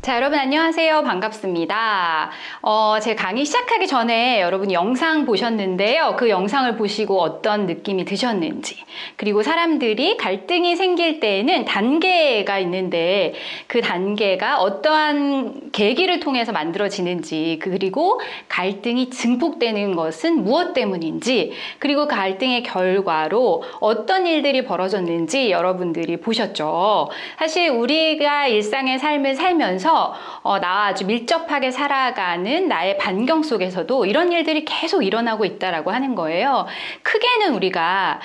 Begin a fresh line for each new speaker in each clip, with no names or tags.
자, 여러분 안녕하세요. 반갑습니다. 제 강의 시작하기 전에 여러분이 영상 보셨는데요. 그 영상을 보시고 어떤 느낌이 드셨는지, 그리고 사람들이 갈등이 생길 때에는 단계가 있는데 그 단계가 어떠한 계기를 통해서 만들어지는지, 그리고 갈등이 증폭되는 것은 무엇 때문인지, 그리고 갈등의 결과로 어떤 일들이 벌어졌는지 여러분들이 보셨죠. 사실 우리가 일상의 삶을 살면서 나와 아주 밀접하게 살아가는 나의 반경 속에서도 이런 일들이 계속 일어나고 있다라고 하는 거예요. 크게는 우리가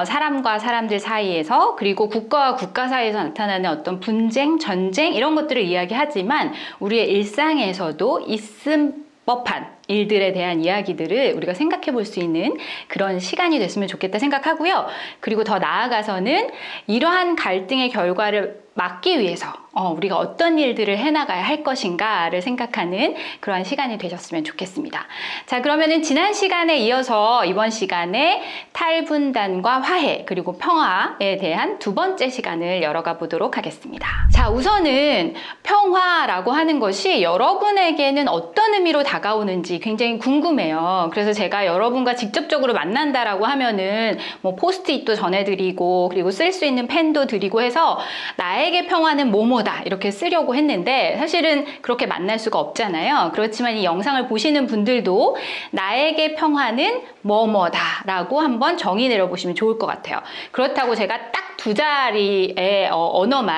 사람과 사람들 사이에서, 그리고 국가와 국가 사이에서 나타나는 어떤 분쟁, 전쟁 이런 것들을 이야기하지만 우리의 일상에서도 있음 법한 일들에 대한 이야기들을 우리가 생각해 볼 수 있는 그런 시간이 됐으면 좋겠다 생각하고요. 그리고 더 나아가서는 이러한 갈등의 결과를 막기 위해서 우리가 어떤 일들을 해나가야 할 것인가를 생각하는 그러한 시간이 되셨으면 좋겠습니다. 자, 그러면은 지난 시간에 이어서 이번 시간에 탈분단과 화해 그리고 평화에 대한 두 번째 시간을 열어가 보도록 하겠습니다. 자, 우선은 평화라고 하는 것이 여러분에게는 어떤 의미로 다가오는지 굉장히 궁금해요. 그래서 제가 여러분과 직접적으로 만난다라고 하면은 뭐 포스트잇도 전해드리고, 그리고 쓸 수 있는 펜도 드리고 해서 나에게 평화는 뭐뭐다 이렇게 쓰려고 했는데, 사실은 그렇게 만날 수가 없잖아요. 그렇지만 이 영상을 보시는 분들도 나에게 평화는 뭐뭐다 라고 한번 정의 내려보시면 좋을 것 같아요. 그렇다고 제가 딱 두 자리의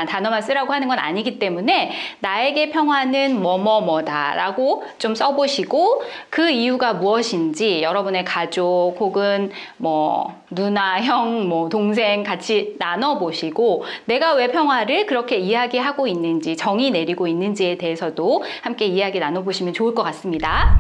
단어만 쓰라고 하는 건 아니기 때문에 나에게 평화는 뭐뭐뭐다 라고 좀 써보시고, 그 이유가 무엇인지 여러분의 가족 혹은 뭐 누나, 형, 뭐 동생 같이 나눠보시고, 내가 왜 평화를 그렇게 이야기하고 있는지, 정의 내리고 있는지에 대해서도 함께 이야기 나눠보시면 좋을 것 같습니다.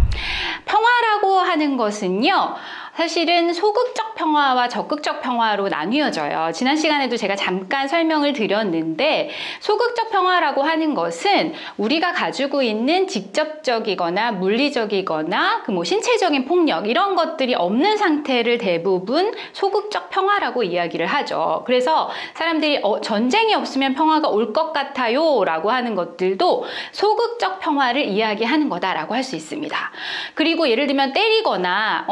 평화라고 하는 것은요, 사실은 소극적 평화와 적극적 평화로 나뉘어져요. 지난 시간에도 제가 잠깐 설명을 드렸는데, 소극적 평화라고 하는 것은 우리가 가지고 있는 직접적이거나 물리적이거나 그 뭐 신체적인 폭력 이런 것들이 없는 상태를 대부분 소극적 평화라고 이야기를 하죠. 그래서 사람들이 전쟁이 없으면 평화가 올 것 같아요 라고 하는 것들도 소극적 평화를 이야기하는 거다라고 할 수 있습니다. 그리고 예를 들면 때리거나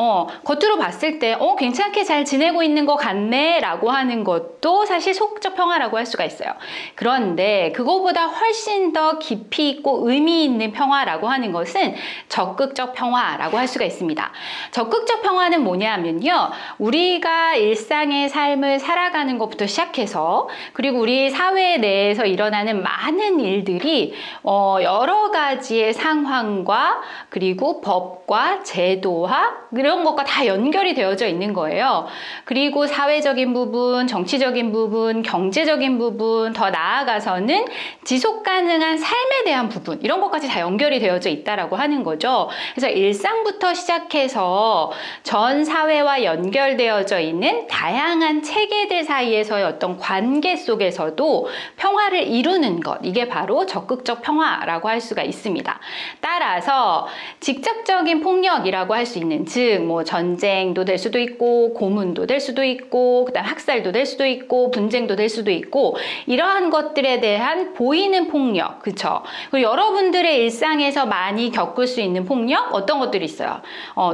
겉으로 봤을 때 괜찮게 잘 지내고 있는 것 같네 라고 하는 것도 사실 소극적 평화라고 할 수가 있어요. 그런데 그거보다 훨씬 더 깊이 있고 의미 있는 평화라고 하는 것은 적극적 평화라고 할 수가 있습니다. 적극적 평화는 뭐냐면요, 우리가 일상의 삶을 살아가는 것부터 시작해서, 그리고 우리 사회 내에서 일어나는 많은 일들이 여러 가지의 상황과 그리고 법과 제도와 이런 것과 다 연결이 되어져 있는 거예요. 그리고 사회적인 부분, 정치적인 부분, 경제적인 부분, 더 나아가서는 지속 가능한 삶에 대한 부분, 이런 것까지 다 연결이 되어져 있다라고 하는 거죠. 그래서 일상부터 시작해서 전 사회와 연결되어져 있는 다양한 체계들 사이에서의 어떤 관계 속에서도 평화를 이루는 것, 이게 바로 적극적 평화라고 할 수가 있습니다. 따라서 직접적인 폭력이라고 할 수 있는, 즉 뭐 전쟁도 될 수도 있고 고문도 될 수도 있고 그다음 학살도 될 수도 있고 분쟁도 될 수도 있고, 이러한 것들에 대한 보이는 폭력, 그쵸? 그리고 여러분들의 일상에서 많이 겪을 수 있는 폭력, 어떤 것들이 있어요?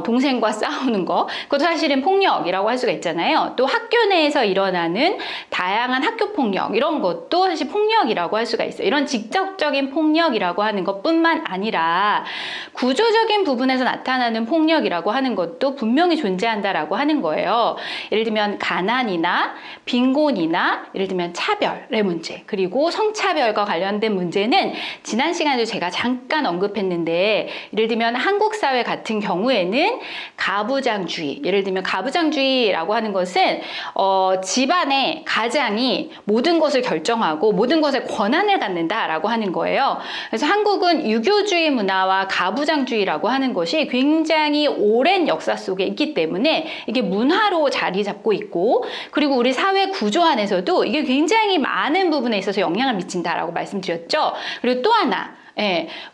동생과 싸우는 거, 그것도 사실은 폭력이라고 할 수가 있잖아요. 또 학교 내에서 일어나는 다양한 학교 폭력, 이런 것도 사실 폭력이라고 할 수가 있어요. 이런 직접적인 폭력이라고 하는 것뿐만 아니라 구조적인 부분에서 나타나는 폭력이라고 하는 것도 분명히 존재한다라고 하는 거예요. 예를 들면 가난이나 빈곤이나 예를 들면 차별의 문제, 그리고 성차별과 관련된 문제는 지난 시간에도 제가 잠깐 언급했는데, 예를 들면 한국 사회 같은 경우에는 가부장주의, 예를 들면 가부장주의라고 하는 것은 집안의 가장이 모든 것을 결정하고 모든 것에 권한을 갖는다라고 하는 거예요. 그래서 한국은 유교주의 문화와 가부장주의라고 하는 것이 굉장히 오랜 역사 속에 있기 때문에 이게 문화로 자리 잡고 있고, 그리고 우리 사회 구조 안에서도 이게 굉장히 많은 부분에 있어서 영향을 미친다라고 말씀드렸죠. 그리고 또 하나,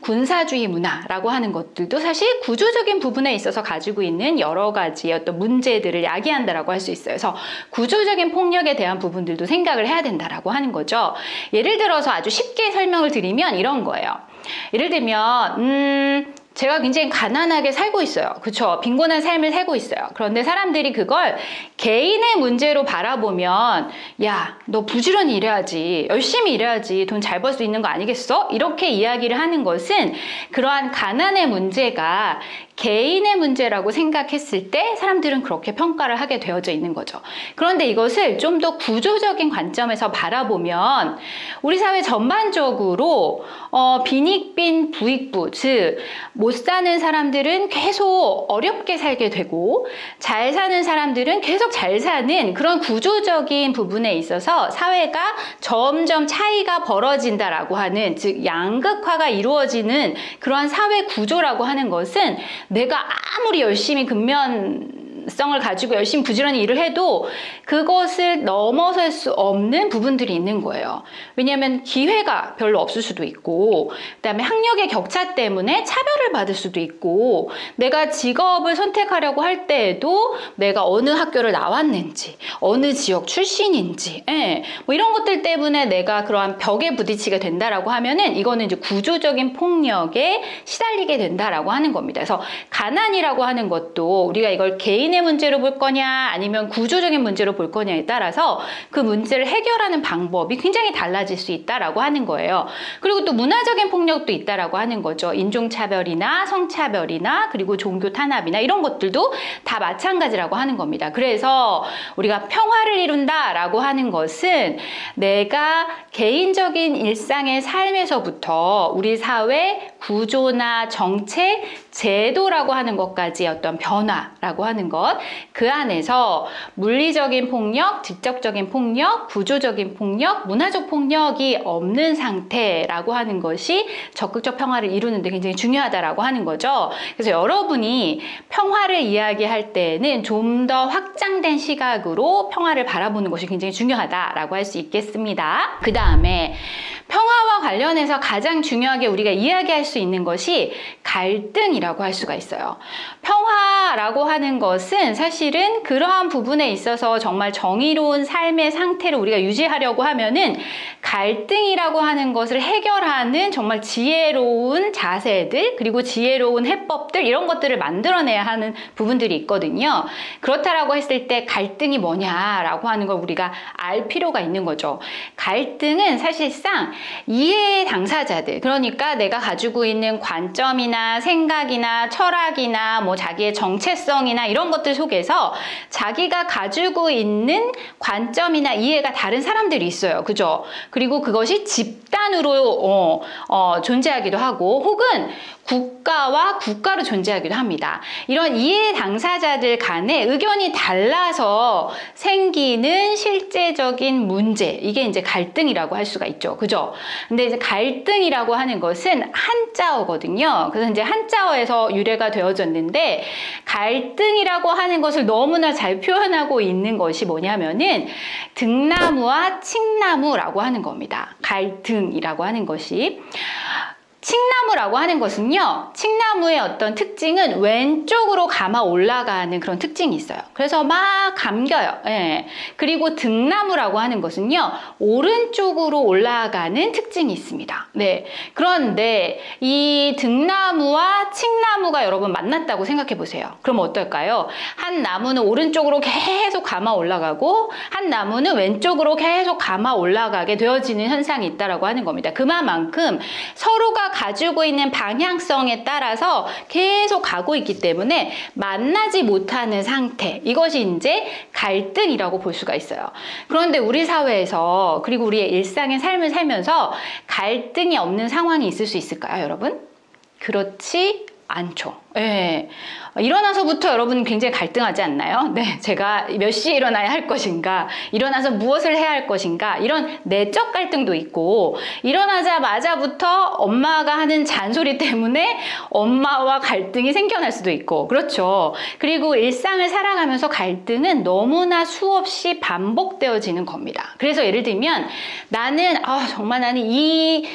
군사주의 문화라고 하는 것들도 사실 구조적인 부분에 있어서 가지고 있는 여러 가지의 어떤 문제들을 야기한다라고 할 수 있어요. 그래서 구조적인 폭력에 대한 부분들도 생각을 해야 된다라고 하는 거죠. 예를 들어서 아주 쉽게 설명을 드리면 이런 거예요. 예를 들면 제가 굉장히 가난하게 살고 있어요. 그쵸? 빈곤한 삶을 살고 있어요. 그런데 사람들이 그걸 개인의 문제로 바라보면, 야, 너 부지런히 일해야지, 열심히 일해야지, 돈 잘 벌 수 있는 거 아니겠어? 이렇게 이야기를 하는 것은 그러한 가난의 문제가 개인의 문제라고 생각했을 때 사람들은 그렇게 평가를 하게 되어져 있는 거죠. 그런데 이것을 좀 더 구조적인 관점에서 바라보면 우리 사회 전반적으로 빈익빈 부익부, 즉 못 사는 사람들은 계속 어렵게 살게 되고 잘 사는 사람들은 계속 잘 사는 그런 구조적인 부분에 있어서 사회가 점점 차이가 벌어진다라고 하는, 즉 양극화가 이루어지는 그러한 사회 구조라고 하는 것은 내가 아무리 열심히 근면성을 가지고 열심히 부지런히 일을 해도 그것을 넘어설 수 없는 부분들이 있는 거예요. 왜냐하면 기회가 별로 없을 수도 있고, 그다음에 학력의 격차 때문에 차별을 받을 수도 있고, 내가 직업을 선택하려고 할 때에도 내가 어느 학교를 나왔는지, 어느 지역 출신인지, 뭐 이런 것들 때문에 내가 그러한 벽에 부딪히게 된다라고 하면은 이거는 이제 구조적인 폭력에 시달리게 된다라고 하는 겁니다. 그래서 가난이라고 하는 것도 우리가 이걸 개인의 문제로 볼 거냐 아니면 구조적인 문제로 볼 거냐에 따라서 그 문제를 해결하는 방법이 굉장히 달라질 수 있다라고 하는 거예요. 그리고 또 문화적인 폭력도 있다라고 하는 거죠. 인종차별이나 성차별이나 그리고 종교 탄압이나 이런 것들도 다 마찬가지라고 하는 겁니다. 그래서 우리가 평화를 이룬다라고 하는 것은 내가 개인적인 일상의 삶에서부터 우리 사회 구조나 정책, 제도라고 하는 것까지 어떤 변화라고 하는 것, 그 안에서 물리적인 폭력, 직접적인 폭력, 구조적인 폭력, 문화적 폭력이 없는 상태라고 하는 것이 적극적 평화를 이루는 데 굉장히 중요하다라고 하는 거죠. 그래서 여러분이 평화를 이야기할 때는 좀 더 확장된 시각으로 평화를 바라보는 것이 굉장히 중요하다라고 할 수 있겠습니다. 그 다음에 평화와 관련해서 가장 중요하게 우리가 이야기할 수 있는 것이 갈등이라고 할 수가 있어요. 평화라고 하는 것은 사실은 그러한 부분에 있어서 정말 정의로운 삶의 상태를 우리가 유지하려고 하면은 갈등이라고 하는 것을 해결하는 정말 지혜로운 자세들, 그리고 지혜로운 해법들, 이런 것들을 만들어내야 하는 부분들이 있거든요. 그렇다라고 했을 때 갈등이 뭐냐라고 하는 걸 우리가 알 필요가 있는 거죠. 갈등은 사실상 이해의 당사자들, 그러니까 내가 가지고 있는 관점이나 생각이나 철학이나 뭐 자기의 정체성이나 이런 것들 속에서 자기가 가지고 있는 관점이나 이해가 다른 사람들이 있어요. 그죠? 그리고 그것이 집단으로 존재하기도 하고, 혹은 국가와 국가로 존재하기도 합니다. 이런 이해 당사자들 간에 의견이 달라서 생기는 실제적인 문제, 이게 이제 갈등이라고 할 수가 있죠. 그죠? 근데 이제 갈등이라고 하는 것은 한자어거든요. 그래서 이제 한자어에서 유래가 되어졌는데, 갈등이라고 하는 것을 너무나 잘 표현하고 있는 것이 뭐냐면은 등나무와 칡나무라고 하는 겁니다. 갈등이라고 하는 것이. 칡나무라고 하는 것은요, 칡나무의 어떤 특징은 왼쪽으로 감아 올라가는 그런 특징이 있어요. 그래서 막 감겨요. 예. 그리고 등나무라고 하는 것은요, 오른쪽으로 올라가는 특징이 있습니다. 네. 그런데 이 등나무와 칡나무가 여러분 만났다고 생각해 보세요. 그럼 어떨까요? 한 나무는 오른쪽으로 계속 감아 올라가고, 한 나무는 왼쪽으로 계속 감아 올라가게 되어지는 현상이 있다라고 하는 겁니다. 그만큼 서로가 가지고 있는 방향성에 따라서 계속 가고 있기 때문에 만나지 못하는 상태, 이것이 이제 갈등이라고 볼 수가 있어요. 그런데 우리 사회에서, 그리고 우리의 일상의 삶을 살면서 갈등이 없는 상황이 있을 수 있을까요, 여러분? 그렇지 않죠. 예. 일어나서부터 여러분 굉장히 갈등하지 않나요? 네, 제가 몇 시에 일어나야 할 것인가, 일어나서 무엇을 해야 할 것인가, 이런 내적 갈등도 있고, 일어나자마자부터 엄마가 하는 잔소리 때문에 엄마와 갈등이 생겨날 수도 있고, 그렇죠. 그리고 일상을 살아가면서 갈등은 너무나 수없이 반복되어지는 겁니다. 그래서 예를 들면 나는 정말 나는 이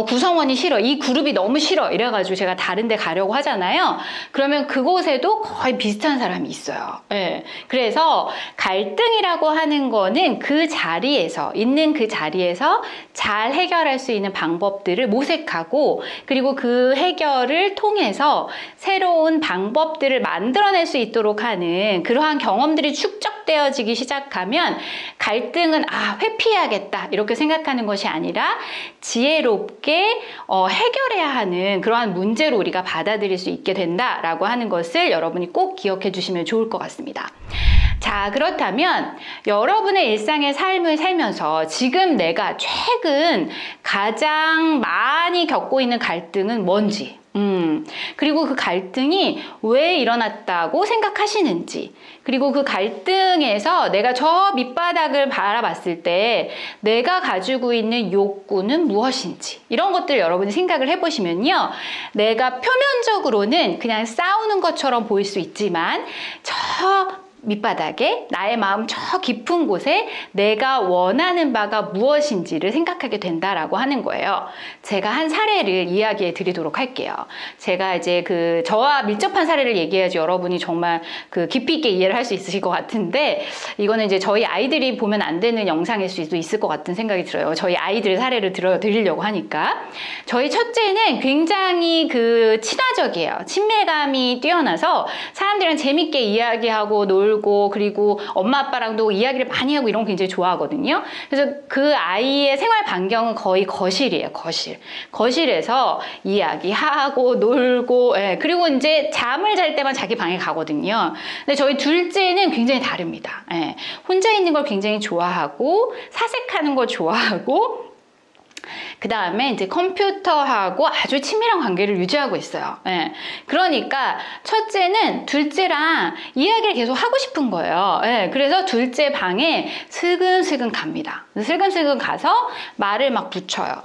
구성원이 싫어, 이 그룹이 너무 싫어, 이래가지고 제가 다른 데 가려고 하잖아요. 그러면 그곳에도 거의 비슷한 사람이 있어요. 예. 그래서 갈등이라고 하는 거는 그 자리에서, 있는 그 자리에서 잘 해결할 수 있는 방법들을 모색하고, 그리고 그 해결을 통해서 새로운 방법들을 만들어낼 수 있도록 하는 그러한 경험들이 축적되어지기 시작하면 갈등은 회피해야겠다 이렇게 생각하는 것이 아니라 지혜롭게 해결해야 하는 그러한 문제로 우리가 받아들일 수 있게 된다라고 하는 것을 여러분이 꼭 기억해 주시면 좋을 것 같습니다. 자, 그렇다면 여러분의 일상의 삶을 살면서 지금 내가 최근 가장 많이 겪고 있는 갈등은 뭔지, 그리고 그 갈등이 왜 일어났다고 생각하시는지, 그리고 그 갈등에서 내가 저 밑바닥을 바라봤을 때 내가 가지고 있는 욕구는 무엇인지, 이런 것들 여러분이 생각을 해보시면요, 내가 표면적으로는 그냥 싸우는 것처럼 보일 수 있지만 저 밑바닥에, 나의 마음 저 깊은 곳에 내가 원하는 바가 무엇인지를 생각하게 된다라고 하는 거예요. 제가 한 사례를 이야기해 드리도록 할게요. 제가 이제 저와 밀접한 사례를 얘기해야지 여러분이 정말 깊이 있게 이해를 할 수 있으실 것 같은데, 이거는 이제 저희 아이들이 보면 안 되는 영상일 수도 있을 것 같은 생각이 들어요. 저희 아이들 사례를 드리려고 하니까. 저희 첫째는 굉장히 친화적이에요. 친밀감이 뛰어나서 사람들이랑 재밌게 이야기하고 놀고, 그리고 엄마 아빠랑도 이야기를 많이 하고 이런 거 굉장히 좋아하거든요. 그래서 그 아이의 생활 반경은 거의 거실이에요. 거실에서 이야기하고 놀고, 그리고 이제 잠을 잘 때만 자기 방에 가거든요. 근데 저희 둘째는 굉장히 다릅니다. 혼자 있는 걸 굉장히 좋아하고, 사색하는 걸 좋아하고, 그 다음에 이제 컴퓨터하고 아주 친밀한 관계를 유지하고 있어요. 그러니까 첫째는 둘째랑 이야기를 계속 하고 싶은 거예요. 그래서 둘째 방에 슬금슬금 갑니다. 슬금슬금 가서 말을 막 붙여요.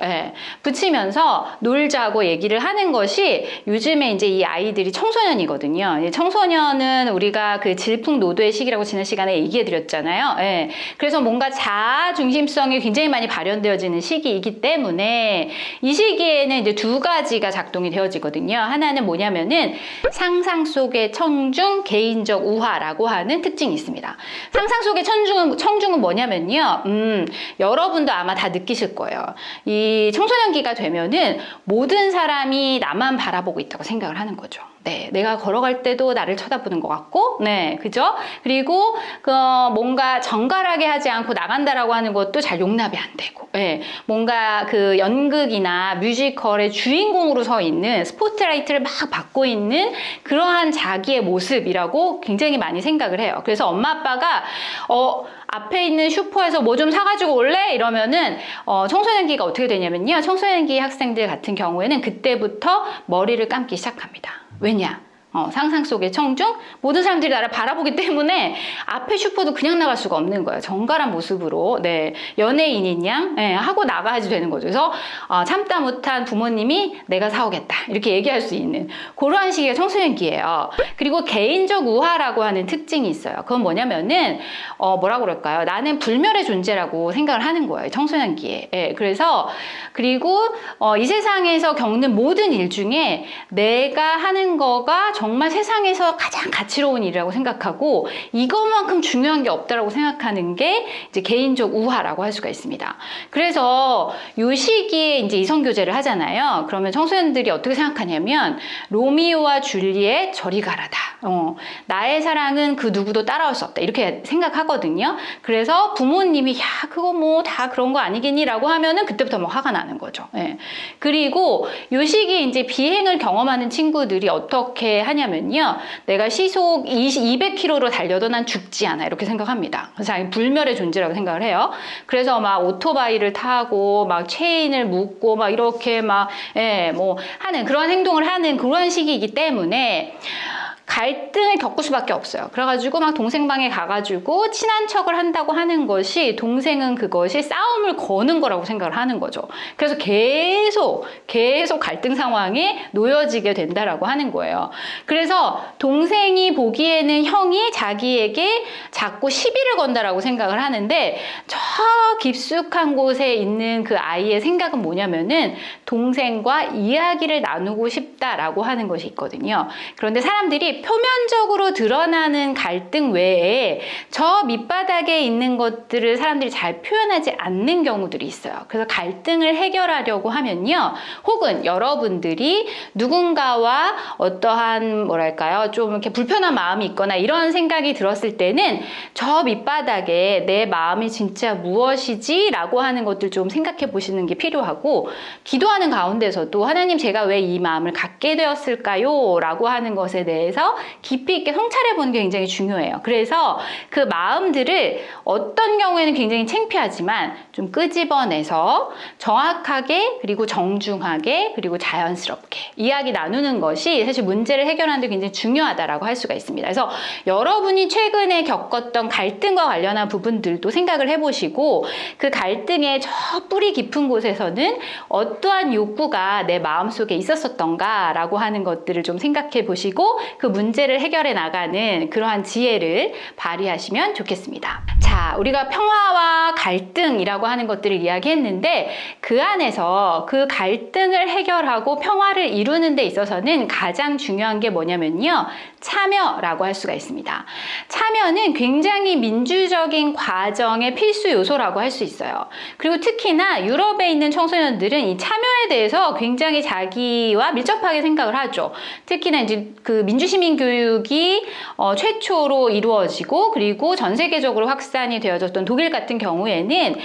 붙이면서 놀자고 얘기를 하는 것이, 요즘에 이제 이 아이들이 청소년이거든요. 청소년은 우리가 질풍노도의 시기라고 지난 시간에 얘기해 드렸잖아요. 그래서 뭔가 자아 중심성이 굉장히 많이 발현되어지는 시기이기 때문에 이 시기에는 이제 두 가지가 작동이 되어지거든요. 하나는 뭐냐면은 상상 속의 청중, 개인적 우화라고 하는 특징이 있습니다. 상상 속의 청중은 뭐냐면요, 여러분도 아마 다 느끼실 거예요. 이 청소년기가 되면은 모든 사람이 나만 바라보고 있다고 생각을 하는 거죠. 네, 내가 걸어갈 때도 나를 쳐다보는 것 같고, 네, 그죠? 그리고 뭔가 정갈하게 하지 않고 나간다라고 하는 것도 잘 용납이 안 되고, 네, 뭔가 그 연극이나 뮤지컬의 주인공으로 서 있는 스포트라이트를 막 받고 있는 그러한 자기의 모습이라고 굉장히 많이 생각을 해요. 그래서 엄마 아빠가 앞에 있는 슈퍼에서 뭐 좀 사가지고 올래? 이러면은 청소년기가 어떻게 되냐면요, 청소년기 학생들 같은 경우에는 그때부터 머리를 감기 시작합니다. 왜냐? 상상 속의 청중? 모든 사람들이 나를 바라보기 때문에 앞에 슈퍼도 그냥 나갈 수가 없는 거예요. 정갈한 모습으로, 네, 연예인인 양, 네, 하고 나가야지 되는 거죠. 그래서 참다 못한 부모님이 내가 사오겠다 이렇게 얘기할 수 있는 그러한 시기가 청소년기예요. 그리고 개인적 우화라고 하는 특징이 있어요. 그건 뭐냐면은 뭐라고 그럴까요? 나는 불멸의 존재라고 생각을 하는 거예요. 청소년기에. 네, 그리고 이 세상에서 겪는 모든 일 중에 내가 하는 거가 정말 세상에서 가장 가치로운 일이라고 생각하고 이것만큼 중요한 게 없다라고 생각하는 게 이제 개인적 우화라고 할 수가 있습니다. 그래서 이 시기에 이제 이성교제를 하잖아요. 그러면 청소년들이 어떻게 생각하냐면 로미오와 줄리엣 저리 가라다. 나의 사랑은 그 누구도 따라올 수 없다. 이렇게 생각하거든요. 그래서 부모님이 야 그거 뭐 다 그런 거 아니겠니? 라고 하면은 그때부터 뭐 화가 나는 거죠. 예. 그리고 이 시기에 이제 비행을 경험하는 친구들이 어떻게 하냐면요. 내가 시속 200km로 달려도 난 죽지 않아. 이렇게 생각합니다. 그래서 자기 불멸의 존재라고 생각을 해요. 그래서 막 오토바이를 타고 막 체인을 묶고 막 이렇게 막, 예, 뭐 하는 그런 행동을 하는 그런 시기이기 때문에 갈등을 겪을 수밖에 없어요. 그래가지고 막 동생 방에 가가지고 친한 척을 한다고 하는 것이 동생은 그것이 싸움을 거는 거라고 생각을 하는 거죠. 그래서 계속 갈등 상황에 놓여지게 된다라고 하는 거예요. 그래서 동생이 보기에는 형이 자기에게 자꾸 시비를 건다라고 생각을 하는데 저 깊숙한 곳에 있는 그 아이의 생각은 뭐냐면은 동생과 이야기를 나누고 싶다라고 하는 것이 있거든요. 그런데 사람들이 표면적으로 드러나는 갈등 외에 저 밑바닥에 있는 것들을 사람들이 잘 표현하지 않는 경우들이 있어요. 그래서 갈등을 해결하려고 하면요. 혹은 여러분들이 누군가와 어떠한 뭐랄까요? 좀 이렇게 불편한 마음이 있거나 이런 생각이 들었을 때는 저 밑바닥에 내 마음이 진짜 무엇이지? 라고 하는 것들 좀 생각해 보시는 게 필요하고 기도하는 가운데서도 하나님 제가 왜 이 마음을 갖게 되었을까요? 라고 하는 것에 대해서 깊이 있게 성찰해 보는 게 굉장히 중요해요. 그래서 그 마음들을 어떤 경우에는 굉장히 창피하지만 좀 끄집어내서 정확하게 그리고 정중하게 그리고 자연스럽게 이야기 나누는 것이 사실 문제를 해결하는 데 굉장히 중요하다라고 할 수가 있습니다. 그래서 여러분이 최근에 겪었던 갈등과 관련한 부분들도 생각을 해보시고 그 갈등의 저 뿌리 깊은 곳에서는 어떠한 욕구가 내 마음속에 있었던가 라고 하는 것들을 좀 생각해 보시고 그 문제를 해결해 나가는 그러한 지혜를 발휘하시면 좋겠습니다. 자, 우리가 평화와 갈등이라고 하는 것들을 이야기했는데 그 안에서 그 갈등을 해결하고 평화를 이루는 데 있어서는 가장 중요한 게 뭐냐면요. 참여라고 할 수가 있습니다. 참여는 굉장히 민주적인 과정의 필수 요소라고 할 수 있어요. 그리고 특히나 유럽에 있는 청소년들은 이 참여에 대해서 굉장히 자기와 밀접하게 생각을 하죠. 특히나 이제 그 민주시민 교육이 최초로 이루어지고 그리고 전 세계적으로 확산이 되어졌던 독일 같은 경우에는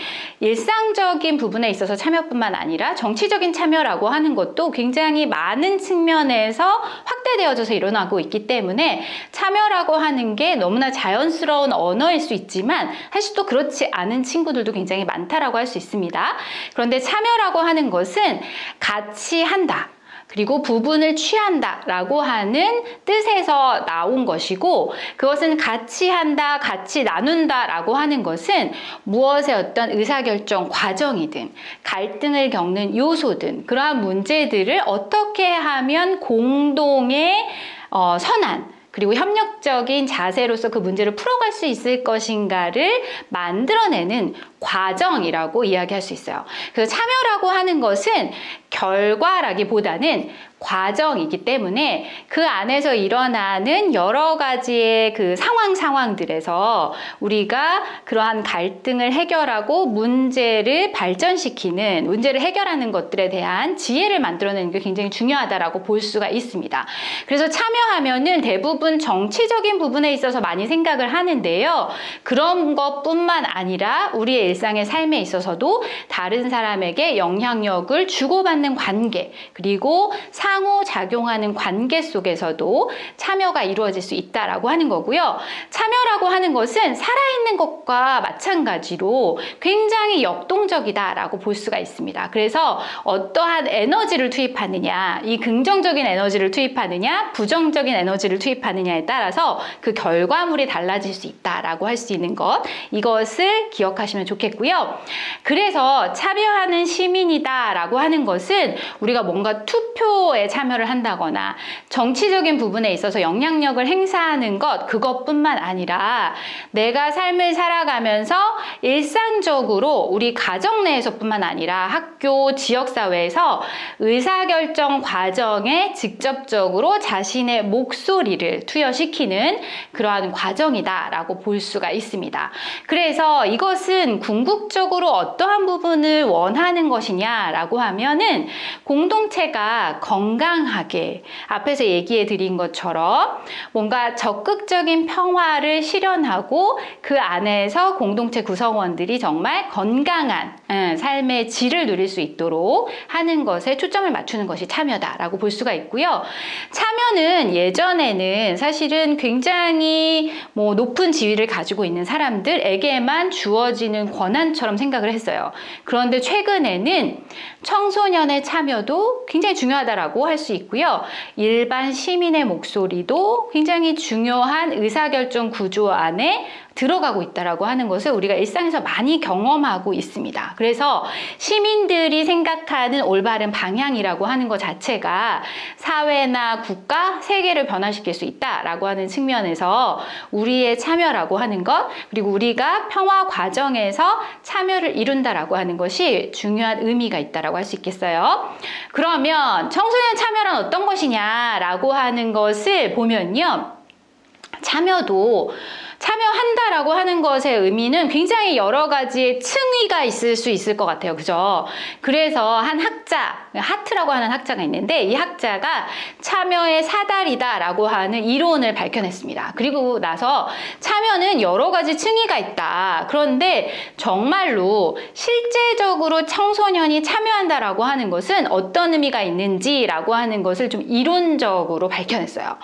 일상적인 부분에 있어서 참여뿐만 아니라 정치적인 참여라고 하는 것도 굉장히 많은 측면에서 확대되어져서 일어나고 있기 때문에 참여라고 하는 게 너무나 자연스러운 언어일 수 있지만 사실 또 그렇지 않은 친구들도 굉장히 많다라고 할 수 있습니다. 그런데 참여라고 하는 것은 같이 한다. 그리고 부분을 취한다 라고 하는 뜻에서 나온 것이고 그것은 같이 한다, 같이 나눈다 라고 하는 것은 무엇의 어떤 의사결정 과정이든 갈등을 겪는 요소든 그러한 문제들을 어떻게 하면 공동의 선한 그리고 협력적인 자세로서 그 문제를 풀어갈 수 있을 것인가를 만들어내는 과정이라고 이야기할 수 있어요. 그래서 참여라고 하는 것은 결과라기보다는 과정이기 때문에 그 안에서 일어나는 여러 가지의 그 상황들에서 우리가 그러한 갈등을 해결하고 문제를 발전시키는, 문제를 해결하는 것들에 대한 지혜를 만들어내는 게 굉장히 중요하다라고 볼 수가 있습니다. 그래서 참여하면은 대부분 정치적인 부분에 있어서 많이 생각을 하는데요. 그런 것뿐만 아니라 우리의 일상의 삶에 있어서도 다른 사람에게 영향력을 주고받는 관계, 그리고 상호작용하는 관계 속에서도 참여가 이루어질 수 있다라고 하는 거고요. 참여라고 하는 것은 살아있는 것과 마찬가지로 굉장히 역동적이다라고 볼 수가 있습니다. 그래서 어떠한 에너지를 투입하느냐, 이 긍정적인 에너지를 투입하느냐, 부정적인 에너지를 투입하느냐에 따라서 그 결과물이 달라질 수 있다라고 할 수 있는 것, 이것을 기억하시면 좋겠고요. 그래서 참여하는 시민이다라고 하는 것은 우리가 뭔가 투표에 참여를 한다거나 정치적인 부분에 있어서 영향력을 행사하는 것, 그것뿐만 아니라 내가 삶을 살아가면서 일상적으로 우리 가정 내에서뿐만 아니라 학교, 지역사회에서 의사결정 과정에 직접적으로 자신의 목소리를 투여시키는 그러한 과정이다라고 볼 수가 있습니다. 그래서 이것은 궁극적으로 어떠한 부분을 원하는 것이냐라고 하면은 공동체가 건강하게, 앞에서 얘기해 드린 것처럼 뭔가 적극적인 평화를 실현하고 그 안에서 공동체 구성원들이 정말 건강한 삶의 질을 누릴 수 있도록 하는 것에 초점을 맞추는 것이 참여다라고 볼 수가 있고요. 참여는 예전에는 사실은 굉장히 높은 지위를 가지고 있는 사람들에게만 주어지는 권한처럼 생각을 했어요. 그런데 최근에는 청소년의 참여도 굉장히 중요하다라고 할 수 있고요. 일반 시민의 목소리도 굉장히 중요한 의사결정 구조 안에 들어가고 있다라고 하는 것을 우리가 일상에서 많이 경험하고 있습니다. 그래서 시민들이 생각하는 올바른 방향이라고 하는 것 자체가 사회나 국가, 세계를 변화시킬 수 있다라고 하는 측면에서 우리의 참여라고 하는 것, 그리고 우리가 평화 과정에서 참여를 이룬다라고 하는 것이 중요한 의미가 있다라고 할 수 있겠어요. 그러면 청소년 참여란 어떤 것이냐라고 하는 것을 보면요. 참여한다라고 하는 것의 의미는 굉장히 여러 가지의 층위가 있을 수 있을 것 같아요. 그죠? 그래서 한 학자, 하트라고 하는 학자가 있는데 이 학자가 참여의 사다리다라고 하는 이론을 밝혀냈습니다. 그리고 나서 참여는 여러 가지 층위가 있다. 그런데 정말로 실제적으로 청소년이 참여한다라고 하는 것은 어떤 의미가 있는지라고 하는 것을 좀 이론적으로 밝혀냈어요.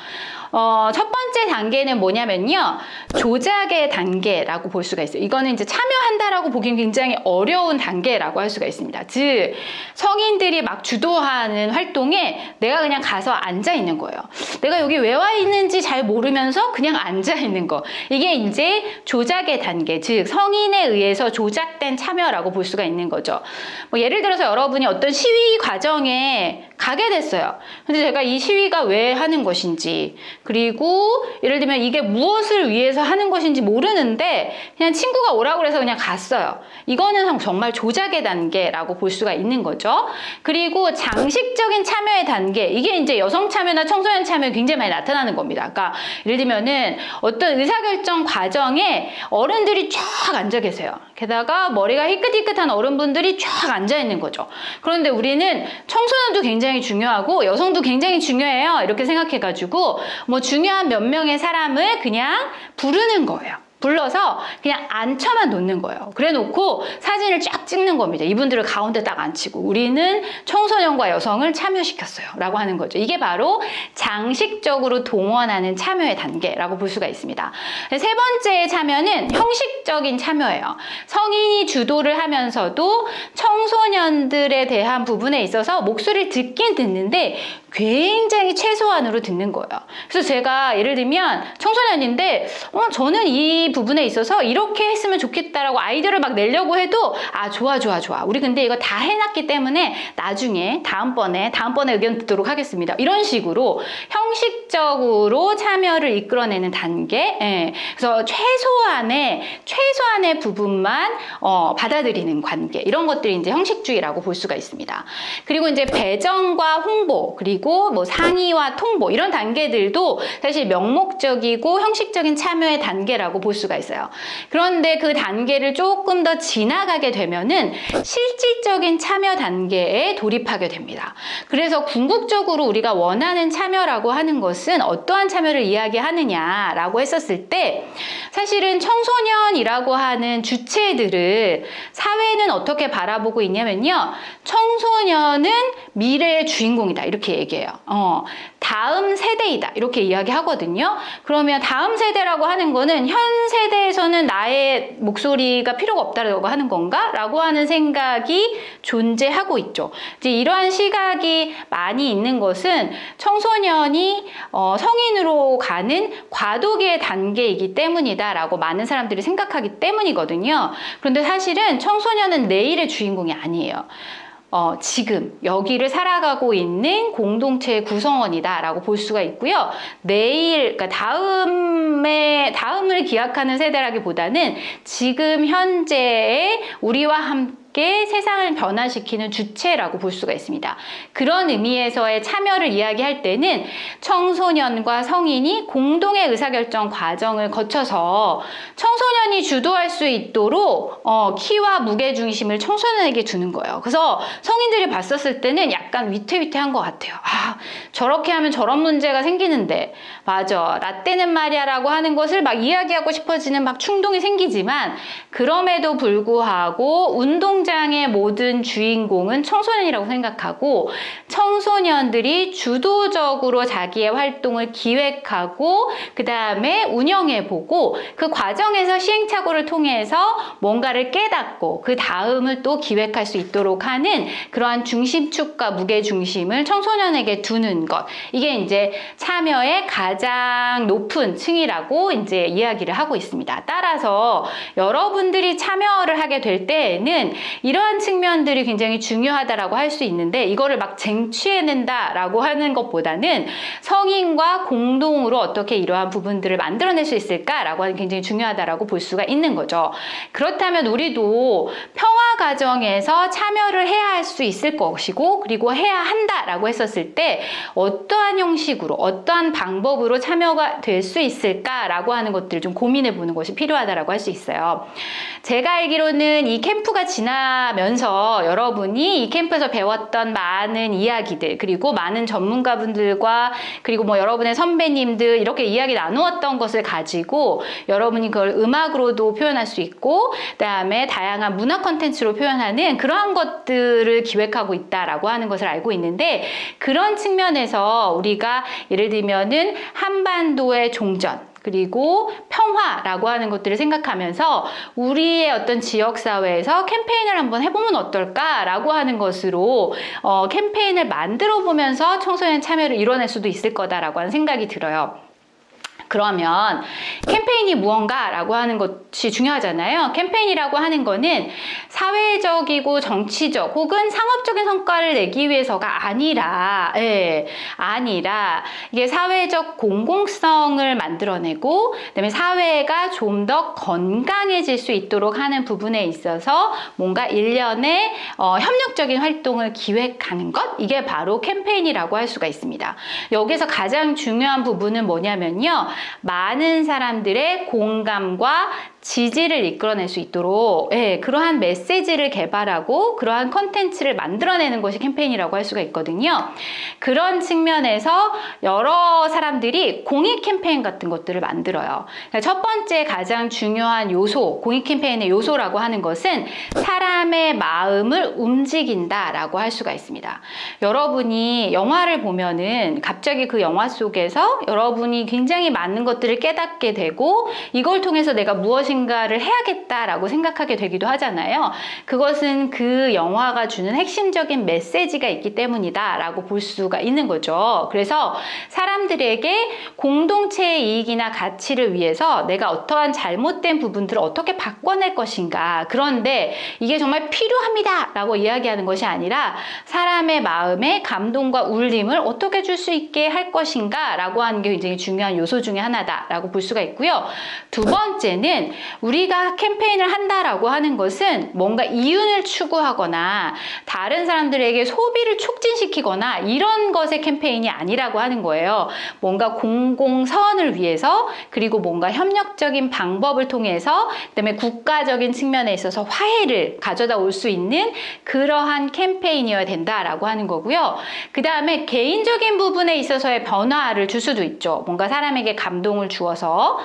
첫 번째 단계는 뭐냐면요. 조작의 단계라고 볼 수가 있어요. 이거는 이제 참여한다라고 보기엔 굉장히 어려운 단계라고 할 수가 있습니다. 즉, 성인들이 막 주도하는 활동에 내가 그냥 가서 앉아 있는 거예요. 내가 여기 왜 와 있는지 잘 모르면서 그냥 앉아 있는 거. 이게 이제 조작의 단계, 즉 성인에 의해서 조작된 참여라고 볼 수가 있는 거죠. 예를 들어서 여러분이 어떤 시위 과정에 가게 됐어요. 근데 제가 이 시위가 왜 하는 것인지, 그리고 예를 들면 이게 무엇을 위해서 하는 것인지 모르는데 그냥 친구가 오라고 그래서 그냥 갔어요. 이거는 정말 조작의 단계라고 볼 수가 있는 거죠. 그리고 장식적인 참여의 단계, 이게 이제 여성 참여나 청소년 참여에 굉장히 많이 나타나는 겁니다. 그러니까 예를 들면은 어떤 의사결정 과정에 어른들이 쫙 앉아 계세요. 게다가 머리가 희끗희끗한 어른분들이 쫙 앉아 있는 거죠. 그런데 우리는 청소년도 굉장히 중요하고 여성도 굉장히 중요해요. 이렇게 생각해가지고 중요한 몇 명의 사람을 그냥 부르는 거예요. 불러서 그냥 앉혀만 놓는 거예요. 그래 놓고 사진을 쫙 찍는 겁니다. 이분들을 가운데 딱 앉히고 우리는 청소년과 여성을 참여시켰어요 라고 하는 거죠. 이게 바로 장식적으로 동원하는 참여의 단계라고 볼 수가 있습니다. 세 번째의 참여는 형식적인 참여예요. 성인이 주도를 하면서도 청소년들에 대한 부분에 있어서 목소리를 듣긴 듣는데 굉장히 최소한으로 듣는 거예요. 그래서 제가 예를 들면 청소년인데 저는 이 이 부분에 있어서 이렇게 했으면 좋겠다라고 아이디어를 막 내려고 해도 좋아. 우리 근데 이거 다 해놨기 때문에 나중에 다음번에 의견 듣도록 하겠습니다. 이런 식으로 형식적으로 참여를 이끌어내는 단계. 그래서 최소한의 부분만 받아들이는 관계. 이런 것들이 이제 형식주의라고 볼 수가 있습니다. 그리고 이제 배정과 홍보, 그리고 뭐 상의와 통보 이런 단계들도 사실 명목적이고 형식적인 참여의 단계라고 볼 수가 있어요. 그런데 그 단계를 조금 더 지나가게 되면은 실질적인 참여 단계에 돌입하게 됩니다. 그래서 궁극적으로 우리가 원하는 참여라고 하는 것은 어떠한 참여를 이야기하느냐라고 했었을 때 사실은 청소년이라고 하는 주체들을 사회는 어떻게 바라보고 있냐면요. 청소년은 미래의 주인공이다 이렇게 얘기해요. 다음 세대이다 이렇게 이야기하거든요. 그러면 다음 세대라고 하는 거는 현 세대에서는 나의 목소리가 필요가 없다라고 하는 건가? 라고 하는 생각이 존재하고 있죠. 이제 이러한 시각이 많이 있는 것은 청소년이 성인으로 가는 과도기의 단계이기 때문이다라고 많은 사람들이 생각하기 때문이거든요. 그런데 사실은 청소년은 내일의 주인공이 아니에요. 지금 여기를 살아가고 있는 공동체의 구성원이다라고 볼 수가 있고요. 내일, 그러니까 다음을 기약하는 세대라기보다는 지금 현재의 우리와 함께 세상을 변화시키는 주체라고 볼 수가 있습니다. 그런 의미에서의 참여를 이야기할 때는 청소년과 성인이 공동의 의사결정 과정을 거쳐서 청소년이 주도할 수 있도록 키와 무게중심을 청소년에게 주는 거예요. 그래서 성인들이 봤었을 때는 약간 위태위태한 것 같아요. 저렇게 하면 저런 문제가 생기는데 맞아 라떼는 말이야 라고 하는 것을 막 이야기하고 싶어지는 막 충동이 생기지만 그럼에도 불구하고 운동장의 모든 주인공은 청소년이라고 생각하고 청소년들이 주도적으로 자기의 활동을 기획하고 그 다음에 운영해보고 그 과정에서 시행착오를 통해서 뭔가를 깨닫고 그 다음을 또 기획할 수 있도록 하는 그러한 중심축과 무게중심을 청소년에게 두는 것. 이게 이제 참여의 가장 높은 층이라고 이제 이야기를 하고 있습니다. 따라서 여러분들이 참여를 하게 될 때에는 이러한 측면들이 굉장히 중요하다라고 할 수 있는데 이거를 막 쟁취해낸다라고 하는 것보다는 성인과 공동으로 어떻게 이러한 부분들을 만들어낼 수 있을까라고 하는 게 굉장히 중요하다라고 볼 수가 있는 거죠. 그렇다면 우리도 평화 과정에서 참여를 해야 할 수 있을 것이고 그리고 해야 한다라고 했었을 때 어떠한 형식으로 어떠한 방법으로 참여가 될 수 있을까라고 하는 것들을 좀 고민해 보는 것이 필요하다라고 할 수 있어요. 제가 알기로는 이 캠프가 지나면서 여러분이 이 캠프에서 배웠던 많은 이야기들 그리고 많은 전문가분들과 그리고 뭐 여러분의 선배님들 이렇게 이야기 나누었던 것을 가지고 여러분이 그걸 음악으로도 표현할 수 있고 그다음에 다양한 문화 콘텐츠로 표현하는 그러한 것들을 기획하고 있다라고 하는 것을 알고 있는데 그런 측면에서 우리가 예를 들면은 한반도의 종전 그리고 평화라고 하는 것들을 생각하면서 우리의 어떤 지역사회에서 캠페인을 한번 해보면 어떨까라고 하는 것으로 캠페인을 만들어 보면서 청소년 참여를 이뤄낼 수도 있을 거다라고 하는 생각이 들어요. 그러면 캠페인이 무언가라고 하는 것이 중요하잖아요. 캠페인이라고 하는 거는 사회적이고 정치적 혹은 상업적인 성과를 내기 위해서가 아니라 이게 사회적 공공성을 만들어내고 그다음에 사회가 좀 더 건강해질 수 있도록 하는 부분에 있어서 뭔가 일련의 협력적인 활동을 기획하는 것 이게 바로 캠페인이라고 할 수가 있습니다. 여기서 가장 중요한 부분은 뭐냐면요. 많은 사람들의 공감과 지지를 이끌어낼 수 있도록 그러한 메시지를 개발하고 그러한 컨텐츠를 만들어내는 것이 캠페인이라고 할 수가 있거든요. 그런 측면에서 여러 사람들이 공익 캠페인 같은 것들을 만들어요. 첫 번째 가장 중요한 요소, 공익 캠페인의 요소라고 하는 것은 사람의 마음을 움직인다라고 할 수가 있습니다. 여러분이 영화를 보면은 갑자기 그 영화 속에서 여러분이 굉장히 많은 것들을 깨닫게 되고 이걸 통해서 내가 무엇을 무엇인가를 해야겠다라고 생각하게 되기도 하잖아요. 그것은 그 영화가 주는 핵심적인 메시지가 있기 때문이다라고 볼 수가 있는 거죠. 그래서 사람들에게 공동체의 이익이나 가치를 위해서 내가 어떠한 잘못된 부분들을 어떻게 바꿔낼 것인가. 그런데 이게 정말 필요합니다 라고 이야기하는 것이 아니라 사람의 마음에 감동과 울림을 어떻게 줄 수 있게 할 것인가 라고 하는 게 굉장히 중요한 요소 중에 하나다라고 볼 수가 있고요. 두 번째는 우리가 캠페인을 한다라고 하는 것은 뭔가 이윤을 추구하거나 다른 사람들에게 소비를 촉진시키거나 이런 것의 캠페인이 아니라고 하는 거예요. 뭔가 공공선을 위해서 그리고 뭔가 협력적인 방법을 통해서 그다음에 국가적인 측면에 있어서 화해를 가져다 올 수 있는 그러한 캠페인이어야 된다라고 하는 거고요. 그 다음에 개인적인 부분에 있어서의 변화를 줄 수도 있죠. 뭔가 사람에게 감동을 주어서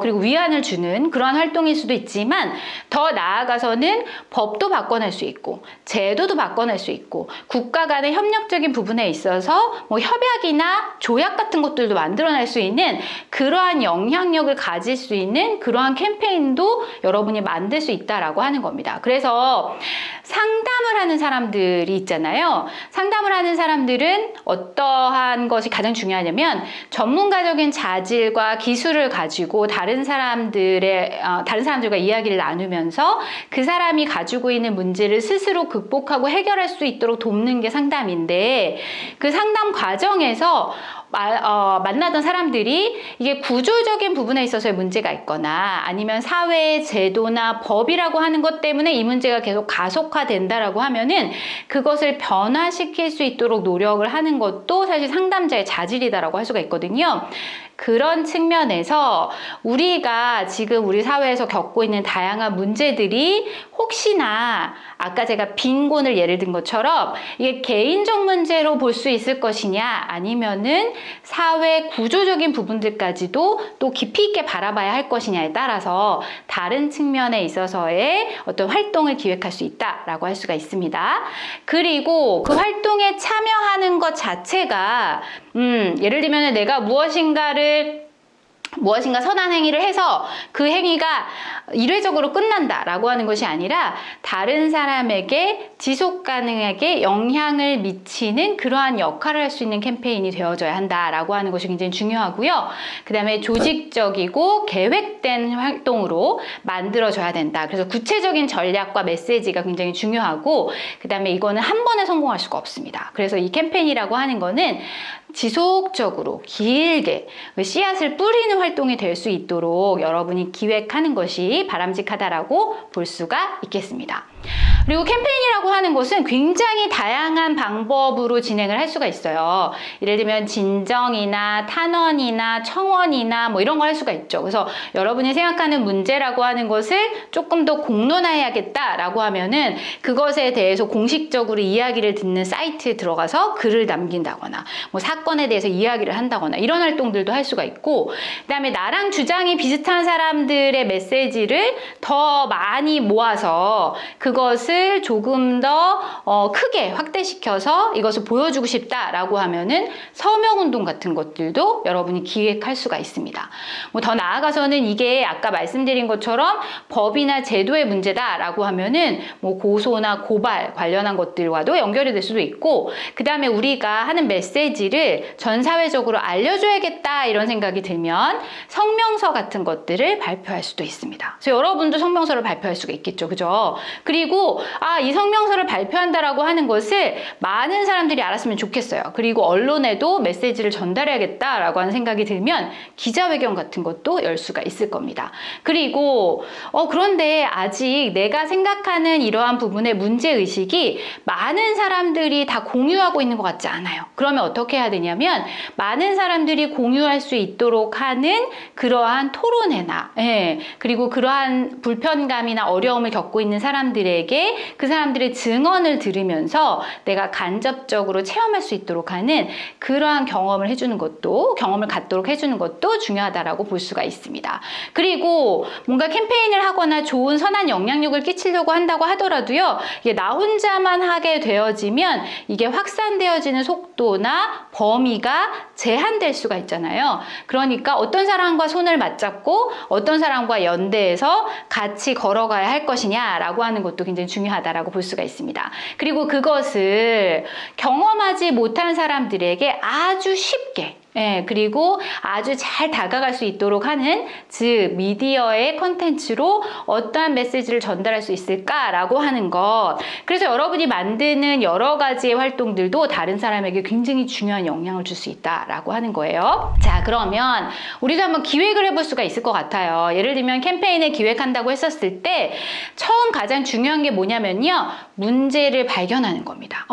그리고 위안을 주는 그러한 활동일 수도 있지만 더 나아가서는 법도 바꿔낼 수 있고 제도도 바꿔낼 수 있고 국가 간의 협력적인 부분에 있어서 뭐 협약이나 조약 같은 것들도 만들어낼 수 있는 그러한 영향력을 가질 수 있는 그러한 캠페인도 여러분이 만들 수 있다라고 하는 겁니다. 그래서 상담을 하는 사람들이 있잖아요. 상담을 하는 사람들은 어떠한 것이 가장 중요하냐면 전문가적인 자질과 기술을 가지고 다른 사람들과 이야기를 나누면서 그 사람이 가지고 있는 문제를 스스로 극복하고 해결할 수 있도록 돕는 게 상담인데 그 상담 과정에서 만나던 사람들이 이게 구조적인 부분에 있어서의 문제가 있거나 아니면 사회의 제도나 법이라고 하는 것 때문에 이 문제가 계속 가속화된다라고 하면은 그것을 변화시킬 수 있도록 노력을 하는 것도 사실 상담자의 자질이다라고 할 수가 있거든요. 그런 측면에서 우리가 지금 우리 사회에서 겪고 있는 다양한 문제들이 혹시나 아까 제가 빈곤을 예를 든 것처럼 이게 개인적 문제로 볼 수 있을 것이냐 아니면은 사회 구조적인 부분들까지도 또 깊이 있게 바라봐야 할 것이냐에 따라서 다른 측면에 있어서의 어떤 활동을 기획할 수 있다라고 할 수가 있습니다. 그리고 그 활동에 참여하는 것 자체가 예를 들면 내가 무엇인가 선한 행위를 해서 그 행위가 일회적으로 끝난다라고 하는 것이 아니라 다른 사람에게 지속 가능하게 영향을 미치는 그러한 역할을 할 수 있는 캠페인이 되어져야 한다라고 하는 것이 굉장히 중요하고요. 그 다음에 조직적이고 계획된 활동으로 만들어져야 된다. 그래서 구체적인 전략과 메시지가 굉장히 중요하고 그 다음에 이거는 한 번에 성공할 수가 없습니다. 그래서 이 캠페인이라고 하는 거는 지속적으로 길게 씨앗을 뿌리는 활동이 될 수 있도록 여러분이 기획하는 것이 바람직하다라고 볼 수가 있겠습니다. 그리고 캠페인이라고 하는 것은 굉장히 다양한 방법으로 진행을 할 수가 있어요. 예를 들면 진정이나 탄원이나 청원이나 뭐 이런 걸 할 수가 있죠. 그래서 여러분이 생각하는 문제라고 하는 것을 조금 더 공론화해야겠다라고 하면은 그것에 대해서 공식적으로 이야기를 듣는 사이트에 들어가서 글을 남긴다거나 뭐 사건에 대해서 이야기를 한다거나 이런 활동들도 할 수가 있고 그다음에 나랑 주장이 비슷한 사람들의 메시지를 더 많이 모아서 그것을 조금 더 크게 확대시켜서 이것을 보여주고 싶다라고 하면은 서명운동 같은 것들도 여러분이 기획할 수가 있습니다. 뭐 더 나아가서는 이게 아까 말씀드린 것처럼 법이나 제도의 문제다라고 하면은 뭐 고소나 고발 관련한 것들과도 연결이 될 수도 있고 그 다음에 우리가 하는 메시지를 전 사회적으로 알려줘야겠다 이런 생각이 들면 성명서 같은 것들을 발표할 수도 있습니다. 그래서 여러분도 성명서를 발표할 수가 있겠죠. 그죠? 그리고 이 성명서를 발표한다라고 하는 것을 많은 사람들이 알았으면 좋겠어요. 그리고 언론에도 메시지를 전달해야겠다라고 하는 생각이 들면 기자회견 같은 것도 열 수가 있을 겁니다. 그리고 그런데 아직 내가 생각하는 이러한 부분의 문제의식이 많은 사람들이 다 공유하고 있는 것 같지 않아요. 그러면 어떻게 해야 되냐면 많은 사람들이 공유할 수 있도록 하는 그러한 토론회나 그리고 그러한 불편감이나 어려움을 겪고 있는 사람들에게 때 그 사람들의 증언을 들으면서 내가 간접적으로 체험할 수 있도록 하는 그러한 경험을 해주는 것도, 경험을 갖도록 해주는 것도 중요하다라고 볼 수가 있습니다. 그리고 뭔가 캠페인을 하거나 좋은 선한 영향력을 끼치려고 한다고 하더라도요, 이게 나 혼자만 하게 되어지면 이게 확산되어지는 속도나 범위가 제한될 수가 있잖아요. 그러니까 어떤 사람과 손을 맞잡고 어떤 사람과 연대해서 같이 걸어가야 할 것이냐라고 하는 것도 굉장히 중요하다라고 볼 수가 있습니다. 그리고 그것을 경험하지 못한 사람들에게 아주 쉽게, 그리고 아주 잘 다가갈 수 있도록 하는, 즉 미디어의 컨텐츠로 어떠한 메시지를 전달할 수 있을까라고 하는 것. 그래서 여러분이 만드는 여러 가지의 활동들도 다른 사람에게 굉장히 중요한 영향을 줄 수 있다라고 하는 거예요. 자, 그러면 우리도 한번 기획을 해볼 수가 있을 것 같아요. 예를 들면 캠페인을 기획한다고 했었을 때 처음 가장 중요한 게 뭐냐면요, 문제를 발견하는 겁니다.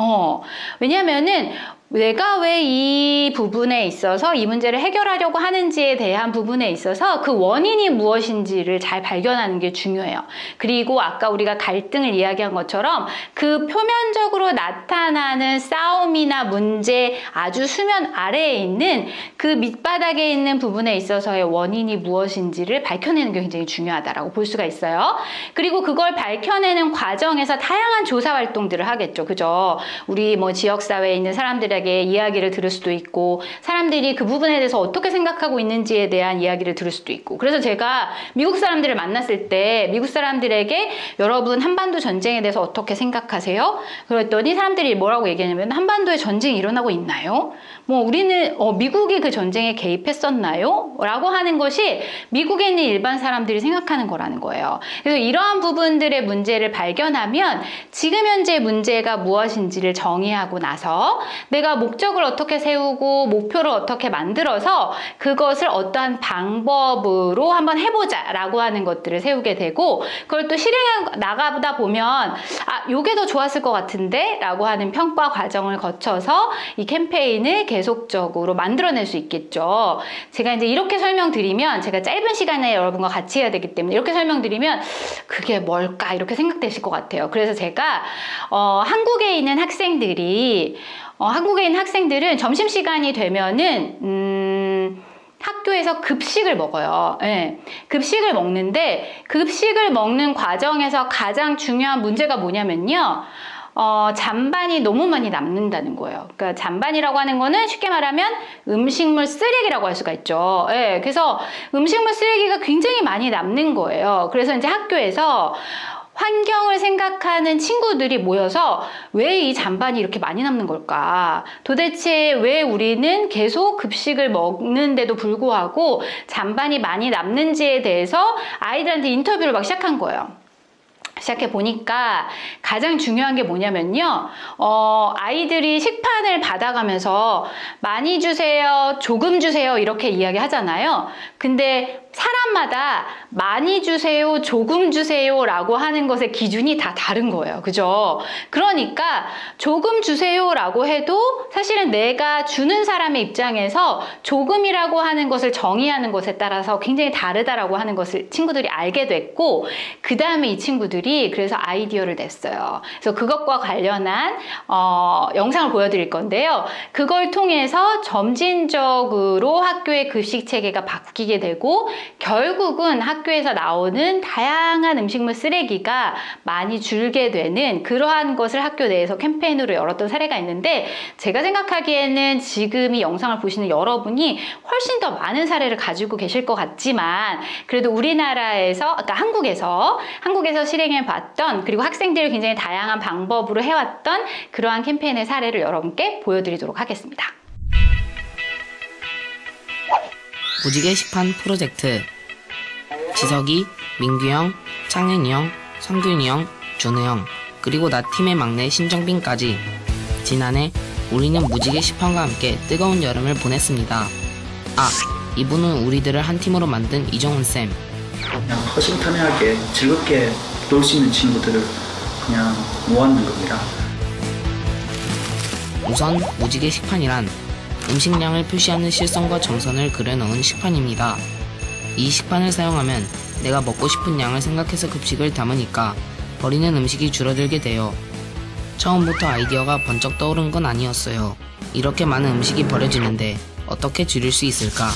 왜냐면은 내가 왜 이 부분에 있어서 이 문제를 해결하려고 하는지에 대한 부분에 있어서 그 원인이 무엇인지를 잘 발견하는 게 중요해요. 그리고 아까 우리가 갈등을 이야기한 것처럼 그 표면적으로 나타나는 싸움이나 문제, 아주 수면 아래에 있는 그 밑바닥에 있는 부분에 있어서의 원인이 무엇인지를 밝혀내는 게 굉장히 중요하다라고 볼 수가 있어요. 그리고 그걸 밝혀내는 과정에서 다양한 조사 활동들을 하겠죠. 그죠? 우리 뭐 지역사회에 있는 사람들에게 이야기를 들을 수도 있고, 사람들이 그 부분에 대해서 어떻게 생각하고 있는지에 대한 이야기를 들을 수도 있고. 그래서 제가 미국 사람들을 만났을 때 미국 사람들에게 여러분 한반도 전쟁에 대해서 어떻게 생각하세요? 그랬더니 사람들이 뭐라고 얘기하냐면, 한반도에 전쟁이 일어나고 있나요? 뭐 우리는 미국이 그 전쟁에 개입했었나요? 라고 하는 것이 미국에 있는 일반 사람들이 생각하는 거라는 거예요. 그래서 이러한 부분들의 문제를 발견하면 지금 현재 문제가 무엇인지를 정의하고 나서 내가 목적을 어떻게 세우고 목표를 어떻게 만들어서 그것을 어떠한 방법으로 한번 해보자 라고 하는 것들을 세우게 되고, 그걸 또 실행해 나가다 보면 요게 더 좋았을 것 같은데 라고 하는 평가 과정을 거쳐서 이 캠페인을 계속적으로 만들어낼 수 있겠죠. 제가 이제 이렇게 설명드리면, 제가 짧은 시간에 여러분과 같이 해야 되기 때문에 이렇게 설명드리면 그게 뭘까 이렇게 생각되실 것 같아요. 그래서 제가 한국에 있는 학생들은 점심시간이 되면은 학교에서 급식을 먹어요. 급식을 먹는데, 급식을 먹는 과정에서 가장 중요한 문제가 뭐냐면요, 잔반이 너무 많이 남는다는 거예요. 그러니까 잔반이라고 하는 거는 쉽게 말하면 음식물 쓰레기라고 할 수가 있죠. 그래서 음식물 쓰레기가 굉장히 많이 남는 거예요. 그래서 이제 학교에서 환경을 생각하는 친구들이 모여서 왜 이 잔반이 이렇게 많이 남는 걸까? 도대체 왜 우리는 계속 급식을 먹는데도 불구하고 잔반이 많이 남는지에 대해서 아이들한테 인터뷰를 막 시작한 거예요. 시작해 보니까 가장 중요한 게 뭐냐면요, 아이들이 식판을 받아가면서 많이 주세요, 조금 주세요 이렇게 이야기 하잖아요. 근데 사람마다 많이 주세요, 조금 주세요 라고 하는 것의 기준이 다 다른 거예요. 그죠? 그러니까 조금 주세요 라고 해도 사실은 내가 주는 사람의 입장에서 조금이라고 하는 것을 정의하는 것에 따라서 굉장히 다르다라고 하는 것을 친구들이 알게 됐고, 그 다음에 이 친구들이 그래서 아이디어를 냈어요. 그래서 그것과 관련한 영상을 보여드릴 건데요. 그걸 통해서 점진적으로 학교의 급식 체계가 바뀌게 되고, 결국은 학교에서 나오는 다양한 음식물 쓰레기가 많이 줄게 되는 그러한 것을 학교 내에서 캠페인으로 열었던 사례가 있는데, 제가 생각하기에는 지금 이 영상을 보시는 여러분이 훨씬 더 많은 사례를 가지고 계실 것 같지만, 그래도 우리나라에서, 그러니까 한국에서 실행해 봤던, 그리고 학생들이 굉장히 다양한 방법으로 해왔던 그러한 캠페인의 사례를 여러분께 보여드리도록 하겠습니다.
무지개 식판 프로젝트. 지석이, 민규 형, 창현이 형, 성균이 형, 준우 형, 그리고 나 팀의 막내 신정빈까지 지난해 우리는 무지개 식판과 함께 뜨거운 여름을 보냈습니다. 이분은 우리들을 한 팀으로 만든 이정훈 쌤.
그냥 허심탄회하게 즐겁게 놀 수 있는 친구들을 그냥 모았는 겁니다.
우선 무지개 식판이란 음식량을 표시하는 실선과 점선을 그려넣은 식판입니다. 이 식판을 사용하면 내가 먹고 싶은 양을 생각해서 급식을 담으니까 버리는 음식이 줄어들게 돼요. 처음부터 아이디어가 번쩍 떠오른 건 아니었어요. 이렇게 많은 음식이 버려지는데 어떻게 줄일 수 있을까?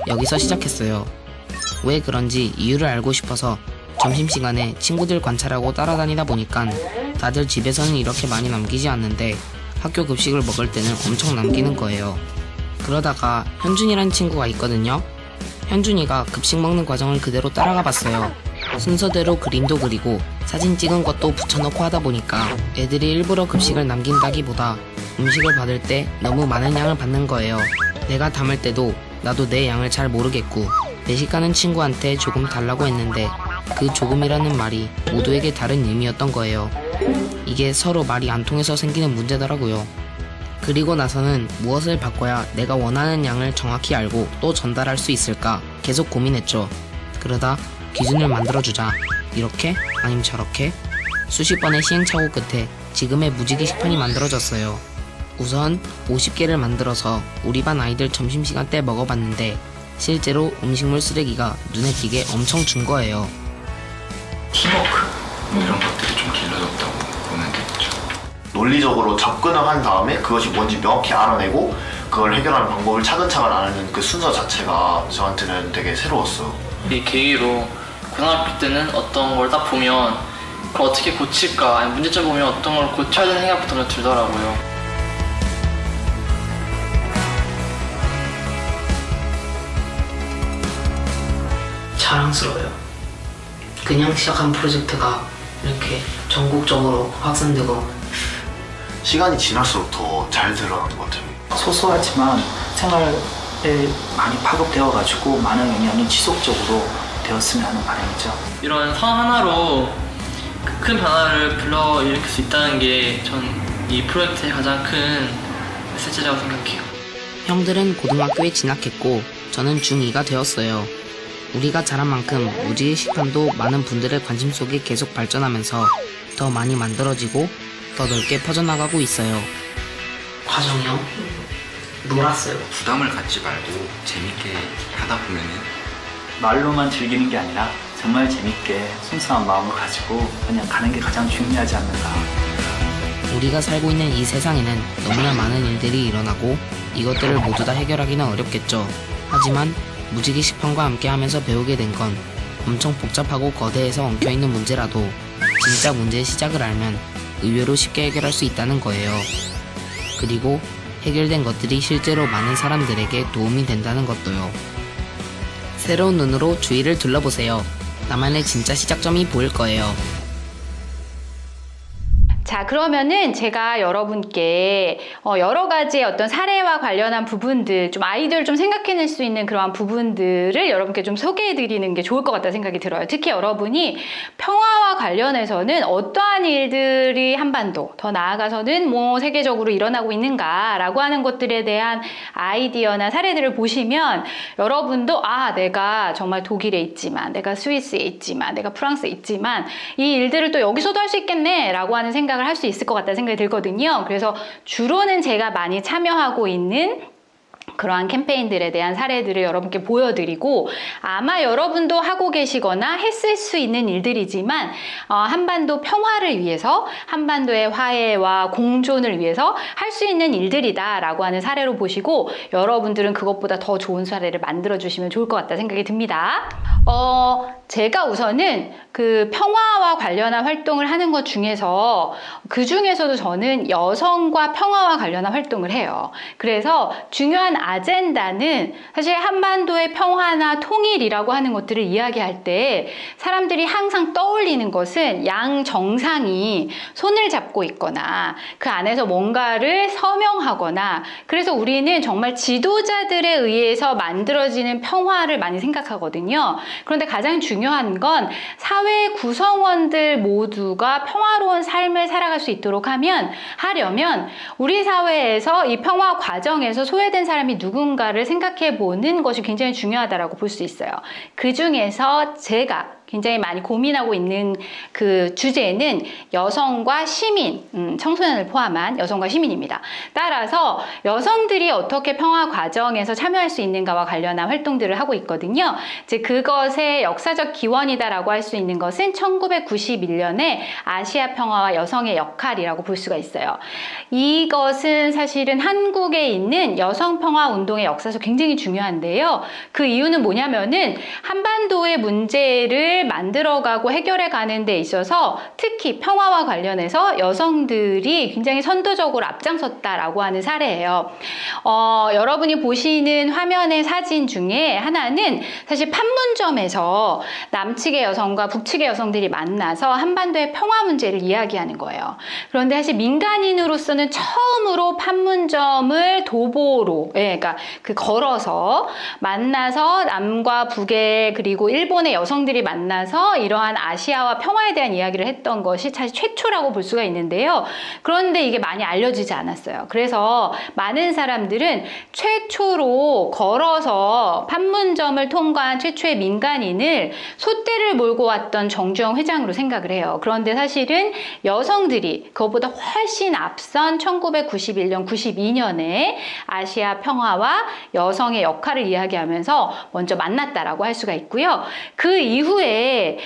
여기서 시작했어요. 왜 그런지 이유를 알고 싶어서 점심시간에 친구들 관찰하고 따라다니다 보니까 다들 집에서는 이렇게 많이 남기지 않는데 학교 급식을 먹을 때는 엄청 남기는 거예요. 그러다가 현준이란 친구가 있거든요. 현준이가 급식 먹는 과정을 그대로 따라가 봤어요. 순서대로 그림도 그리고 사진 찍은 것도 붙여넣고 하다 보니까 애들이 일부러 급식을 남긴다기보다 음식을 받을 때 너무 많은 양을 받는 거예요. 내가 담을 때도 나도 내 양을 잘 모르겠고 외식 가는 친구한테 조금 달라고 했는데 그 조금이라는 말이 모두에게 다른 의미였던 거예요. 이게 서로 말이 안 통해서 생기는 문제더라고요. 그리고 나서는 무엇을 바꿔야 내가 원하는 양을 정확히 알고 또 전달할 수 있을까 계속 고민했죠. 그러다 기준을 만들어주자. 이렇게? 아님 저렇게? 수십 번의 시행착오 끝에 지금의 무지개 식판이 만들어졌어요. 우선 50개를 만들어서 우리 반 아이들 점심시간 때 먹어봤는데 실제로 음식물 쓰레기가 눈에 띄게 엄청 준 거예요.
팀워크 이런 것들이 좀 길러졌다고 보면 되겠죠.
논리적으로 접근을 한 다음에 그것이 뭔지 명확히 알아내고 그걸 해결하는 방법을 차근차근 아는 그 순서 자체가 저한테는 되게 새로웠어요.
이 계기로 고등학교 때는 어떤 걸 딱 보면 그걸 어떻게 고칠까, 아니 문제점 보면 어떤 걸 고쳐야 되는 생각부터 들더라고요.
자랑스러워요. 그냥 시작한 프로젝트가 이렇게 전국적으로 확산되고
시간이 지날수록 더 잘 드러나는 것 같아요.
소소하지만 생활에 많이 파급되어가지고 많은 영향이 지속적으로 되었으면 하는 바람이죠.
이런 선 하나로 큰 변화를 불러일으킬 수 있다는 게 전 이 프로젝트의 가장 큰 메시지라고 생각해요.
형들은 고등학교에 진학했고 저는 중2가 되었어요. 우리가 자란 만큼 무지개 식판도 많은 분들의 관심 속에 계속 발전하면서 더 많이 만들어지고 더 넓게 퍼져나가고 있어요. 과정이요? 놀았어요.
부담을 갖지 말고 재밌게 하다 보면은
말로만 즐기는 게 아니라 정말 재밌게 순수한 마음을 가지고 그냥 가는 게 가장 중요하지 않는가.
우리가 살고 있는 이 세상에는 너무나 많은 일들이 일어나고 이것들을 모두 다 해결하기는 어렵겠죠. 하지만 무지개 식판과 함께 하면서 배우게 된 건 엄청 복잡하고 거대해서 엉켜있는 문제라도 진짜 문제의 시작을 알면 의외로 쉽게 해결할 수 있다는 거예요. 그리고 해결된 것들이 실제로 많은 사람들에게 도움이 된다는 것도요. 새로운 눈으로 주위를 둘러보세요. 나만의 진짜 시작점이 보일 거예요.
자, 그러면은 제가 여러분께 여러 가지의 어떤 사례와 관련한 부분들, 좀 아이들 좀 생각해낼 수 있는 그러한 부분들을 여러분께 좀 소개해드리는 게 좋을 것 같다는 생각이 들어요. 특히 여러분이 평화와 관련해서는 어떠한 일들이 한반도, 더 나아가서는 뭐 세계적으로 일어나고 있는가라고 하는 것들에 대한 아이디어나 사례들을 보시면 여러분도 내가 정말 독일에 있지만, 내가 스위스에 있지만, 내가 프랑스에 있지만 이 일들을 또 여기서도 할 수 있겠네 라고 하는 생각을 할 수 있을 것 같다는 생각이 들거든요. 그래서 주로는 제가 많이 참여하고 있는 그러한 캠페인들에 대한 사례들을 여러분께 보여드리고 아마 여러분도 하고 계시거나 했을 수 있는 일들이지만 한반도 평화를 위해서 한반도의 화해와 공존을 위해서 할 수 있는 일들이다 라고 하는 사례로 보시고 여러분들은 그것보다 더 좋은 사례를 만들어 주시면 좋을 것 같다 생각이 듭니다. 제가 우선은 그 평화와 관련한 활동을 하는 것 중에서 그 중에서도 저는 여성과 평화와 관련한 활동을 해요. 그래서 중요한 아젠다는 사실 한반도의 평화나 통일이라고 하는 것들을 이야기할 때 사람들이 항상 떠올리는 것은 양 정상이 손을 잡고 있거나 그 안에서 뭔가를 서명하거나 그래서 우리는 정말 지도자들에 의해서 만들어지는 평화를 많이 생각하거든요. 그런데 가장 중요한 건 사회 구성원들 모두가 평화로운 삶을 살아갈 수 있도록 하려면 우리 사회에서 이 평화 과정에서 소외된 사람이 누군가를 생각해 보는 것이 굉장히 중요하다고 볼 수 있어요. 그 중에서 제가 굉장히 많이 고민하고 있는 그 주제는 여성과 시민, 청소년을 포함한 여성과 시민입니다. 따라서 여성들이 어떻게 평화 과정에서 참여할 수 있는가와 관련한 활동들을 하고 있거든요. 즉 그것의 역사적 기원이다라고 할 수 있는 것은 1991년에 아시아 평화와 여성의 역할이라고 볼 수가 있어요. 이것은 사실은 한국에 있는 여성 평화 운동의 역사에서 굉장히 중요한데요. 그 이유는 뭐냐면은 한반도의 문제를 만들어가고 해결해가는 데 있어서 특히 평화와 관련해서 여성들이 굉장히 선도적으로 앞장섰다라고 하는 사례예요. 여러분이 보시는 화면의 사진 중에 하나는 사실 판문점에서 남측의 여성과 북측의 여성들이 만나서 한반도의 평화 문제를 이야기하는 거예요. 그런데 사실 민간인으로서는 처음으로 판문점을 도보로, 그러니까 걸어서 만나서 남과 북의 그리고 일본의 여성들이 만나서 이러한 아시아와 평화에 대한 이야기를 했던 것이 사실 최초라고 볼 수가 있는데요. 그런데 이게 많이 알려지지 않았어요. 그래서 많은 사람들은 최초로 걸어서 판문점을 통과한 최초의 민간인을 솥대를 몰고 왔던 정주영 회장으로 생각을 해요. 그런데 사실은 여성들이 그것보다 훨씬 앞선 1991년, 92년에 아시아 평화와 여성의 역할을 이야기하면서 먼저 만났다라고 할 수가 있고요. 그 이후에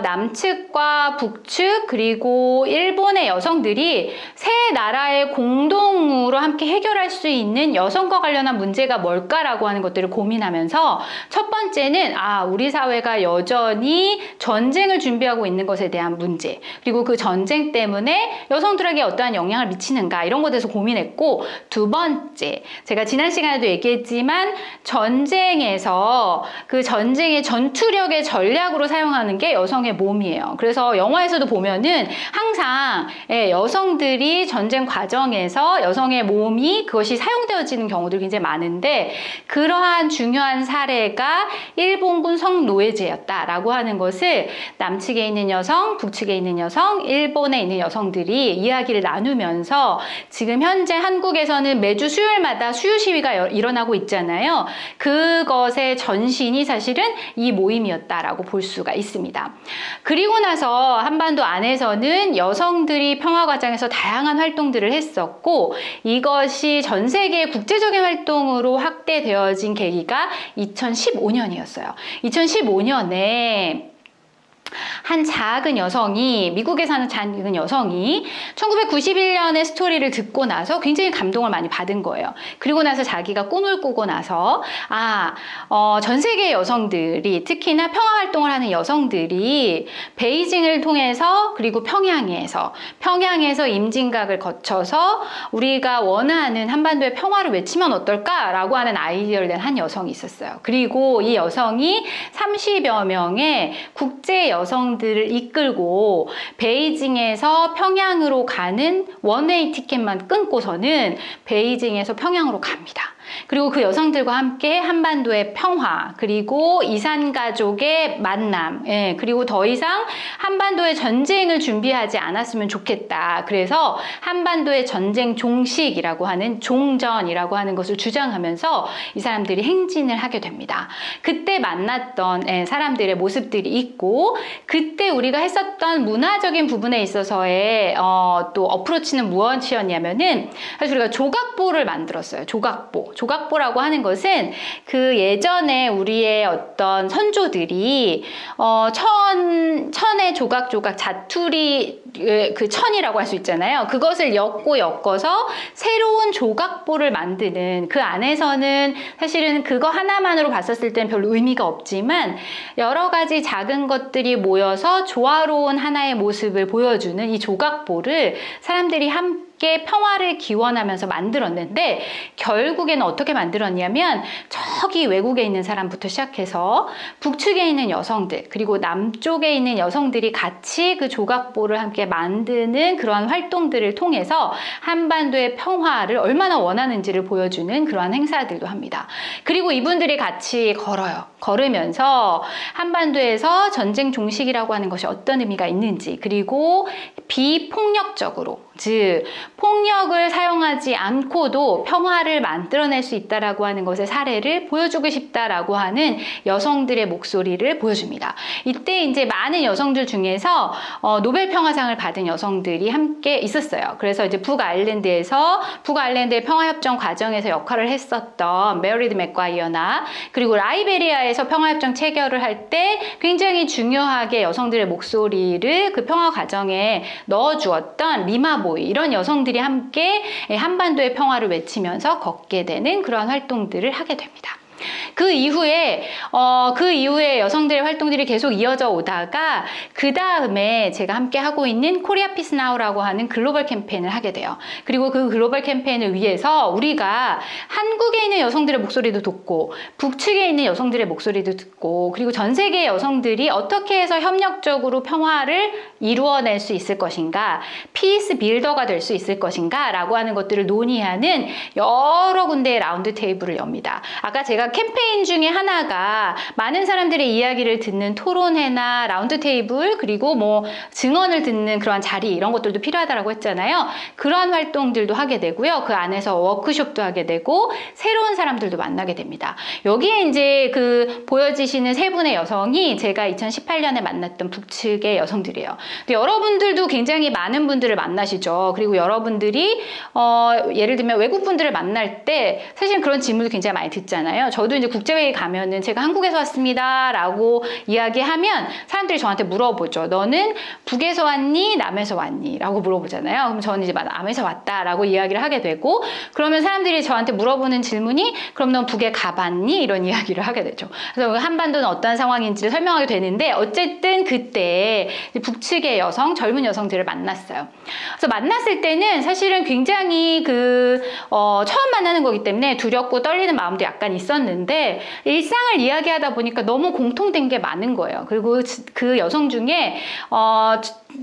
남측과 북측 그리고 일본의 여성들이 세 나라의 공동으로 함께 해결할 수 있는 여성과 관련한 문제가 뭘까라고 하는 것들을 고민하면서 첫 번째는 우리 사회가 여전히 전쟁을 준비하고 있는 것에 대한 문제, 그리고 그 전쟁 때문에 여성들에게 어떠한 영향을 미치는가 이런 것에 대해서 고민했고, 두 번째, 제가 지난 시간에도 얘기했지만 전쟁에서 그 전쟁의 전투력의 전략으로 사용하는 게 여성의 몸이에요. 그래서 영화에서도 보면은 항상 여성들이 전쟁 과정에서 여성의 몸이 그것이 사용되어지는 경우들이 굉장히 많은데, 그러한 중요한 사례가 일본군 성노예제였다라고 하는 것을 남측에 있는 여성, 북측에 있는 여성, 일본에 있는 여성들이 이야기를 나누면서 지금 현재 한국에서는 매주 수요일마다 수요 시위가 일어나고 있잖아요. 그것의 전신이 사실은 이 모임이었다라고 볼 수가 있습니다. 그리고 나서 한반도 안에서는 여성들이 평화 과정에서 다양한 활동들을 했었고, 이것이 전 세계 국제적인 활동으로 확대되어진 계기가 2015년이었어요. 2015년에 한 작은 여성이, 미국에 사는 작은 여성이 1991년의 스토리를 듣고 나서 굉장히 감동을 많이 받은 거예요. 그리고 나서 자기가 꿈을 꾸고 나서 전 세계 여성들이, 특히나 평화 활동을 하는 여성들이 베이징을 통해서 그리고 평양에서 임진각을 거쳐서 우리가 원하는 한반도의 평화를 외치면 어떨까라고 하는 아이디어를 낸 한 여성이 있었어요. 그리고 이 여성이 30여 명의 국제 여성들을 이끌고 베이징에서 평양으로 가는 원웨이 티켓만 끊고서는 베이징에서 평양으로 갑니다. 그리고 그 여성들과 함께 한반도의 평화, 그리고 이산가족의 만남, 그리고 더 이상 한반도의 전쟁을 준비하지 않았으면 좋겠다. 그래서 한반도의 전쟁 종식이라고 하는, 종전이라고 하는 것을 주장하면서 이 사람들이 행진을 하게 됩니다. 그때 만났던 사람들의 모습들이 있고, 그때 우리가 했었던 문화적인 부분에 있어서의 또 어프로치는 무엇이었냐면은, 사실 우리가 조각보를 만들었어요. 조각보라고 하는 것은 그 예전에 우리의 어떤 선조들이 천의 조각 자투리, 그 천이라고 할 수 있잖아요. 그것을 엮어서 새로운 조각보를 만드는, 그 안에서는 사실은 그거 하나만으로 봤었을 때는 별로 의미가 없지만 여러 가지 작은 것들이 모여서 조화로운 하나의 모습을 보여주는 이 조각보를 사람들이 함께 평화를 기원하면서 만들었는데, 결국에는 어떻게 만들었냐면 저기 외국에 있는 사람부터 시작해서 북측에 있는 여성들, 그리고 남쪽에 있는 여성들이 같이 그 조각보를 함께 만드는 그러한 활동들을 통해서 한반도의 평화를 얼마나 원하는지를 보여주는 그러한 행사들도 합니다. 그리고 이분들이 같이 걸어요. 걸으면서 한반도에서 전쟁 종식이라고 하는 것이 어떤 의미가 있는지, 그리고 비폭력적으로, 즉 폭력을 사용하지 않고도 평화를 만들어낼 수 있다라고 하는 것의 사례를 보여주고 싶다라고 하는 여성들의 목소리를 보여줍니다. 이때 이제 많은 여성들 중에서 노벨 평화상을 받은 여성들이 함께 있었어요. 그래서 이제 북아일랜드의 평화협정 과정에서 역할을 했었던 메리드 맥과이어나, 그리고 라이베리아에서 평화협정 체결을 할 때 굉장히 중요하게 여성들의 목소리를 그 평화 과정에 넣어주었던 리마보이, 이런 여성들이 함께 한반도의 평화를 외치면서 걷게 되는 그런 활동들을 하게 됩니다. 그 이후에 여성들의 활동들이 계속 이어져 오다가 그 다음에 제가 함께 하고 있는 코리아 피스 나우라고 하는 글로벌 캠페인을 하게 돼요. 그리고 그 글로벌 캠페인을 위해서 우리가 한국에 있는 여성들의 목소리도 듣고 북측에 있는 여성들의 목소리도 듣고, 그리고 전 세계의 여성들이 어떻게 해서 협력적으로 평화를 이루어낼 수 있을 것인가, 피스 빌더가 될 수 있을 것인가 라고 하는 것들을 논의하는 여러 군데의 라운드 테이블을 엽니다. 아까 제가 캠페인 중에 하나가 많은 사람들의 이야기를 듣는 토론회나 라운드 테이블, 그리고 뭐 증언을 듣는 그런 자리, 이런 것들도 필요하다라고 했잖아요. 그러한 활동들도 하게 되고요. 그 안에서 워크숍도 하게 되고 새로운 사람들도 만나게 됩니다. 여기에 이제 그 보여지시는 세 분의 여성이 제가 2018년에 만났던 북측의 여성들이에요. 근데 여러분들도 굉장히 많은 분들을 만나시죠. 그리고 여러분들이 예를 들면 외국 분들을 만날 때 사실 그런 질문도 굉장히 많이 듣잖아요. 저도 이제 국제회의 가면은 제가 한국에서 왔습니다 라고 이야기하면 사람들이 저한테 물어보죠. 너는 북에서 왔니? 남에서 왔니? 라고 물어보잖아요. 그럼 저는 이제 남에서 왔다 라고 이야기를 하게 되고, 그러면 사람들이 저한테 물어보는 질문이 그럼 넌 북에 가봤니? 이런 이야기를 하게 되죠. 그래서 한반도는 어떤 상황인지를 설명하게 되는데, 어쨌든 그때 북측의 여성, 젊은 여성들을 만났어요. 그래서 만났을 때는 사실은 굉장히 처음 만나는 거기 때문에 두렵고 떨리는 마음도 약간 있었는데, 일상을 이야기하다 보니까 너무 공통된 게 많은 거예요. 그리고 그 여성 중에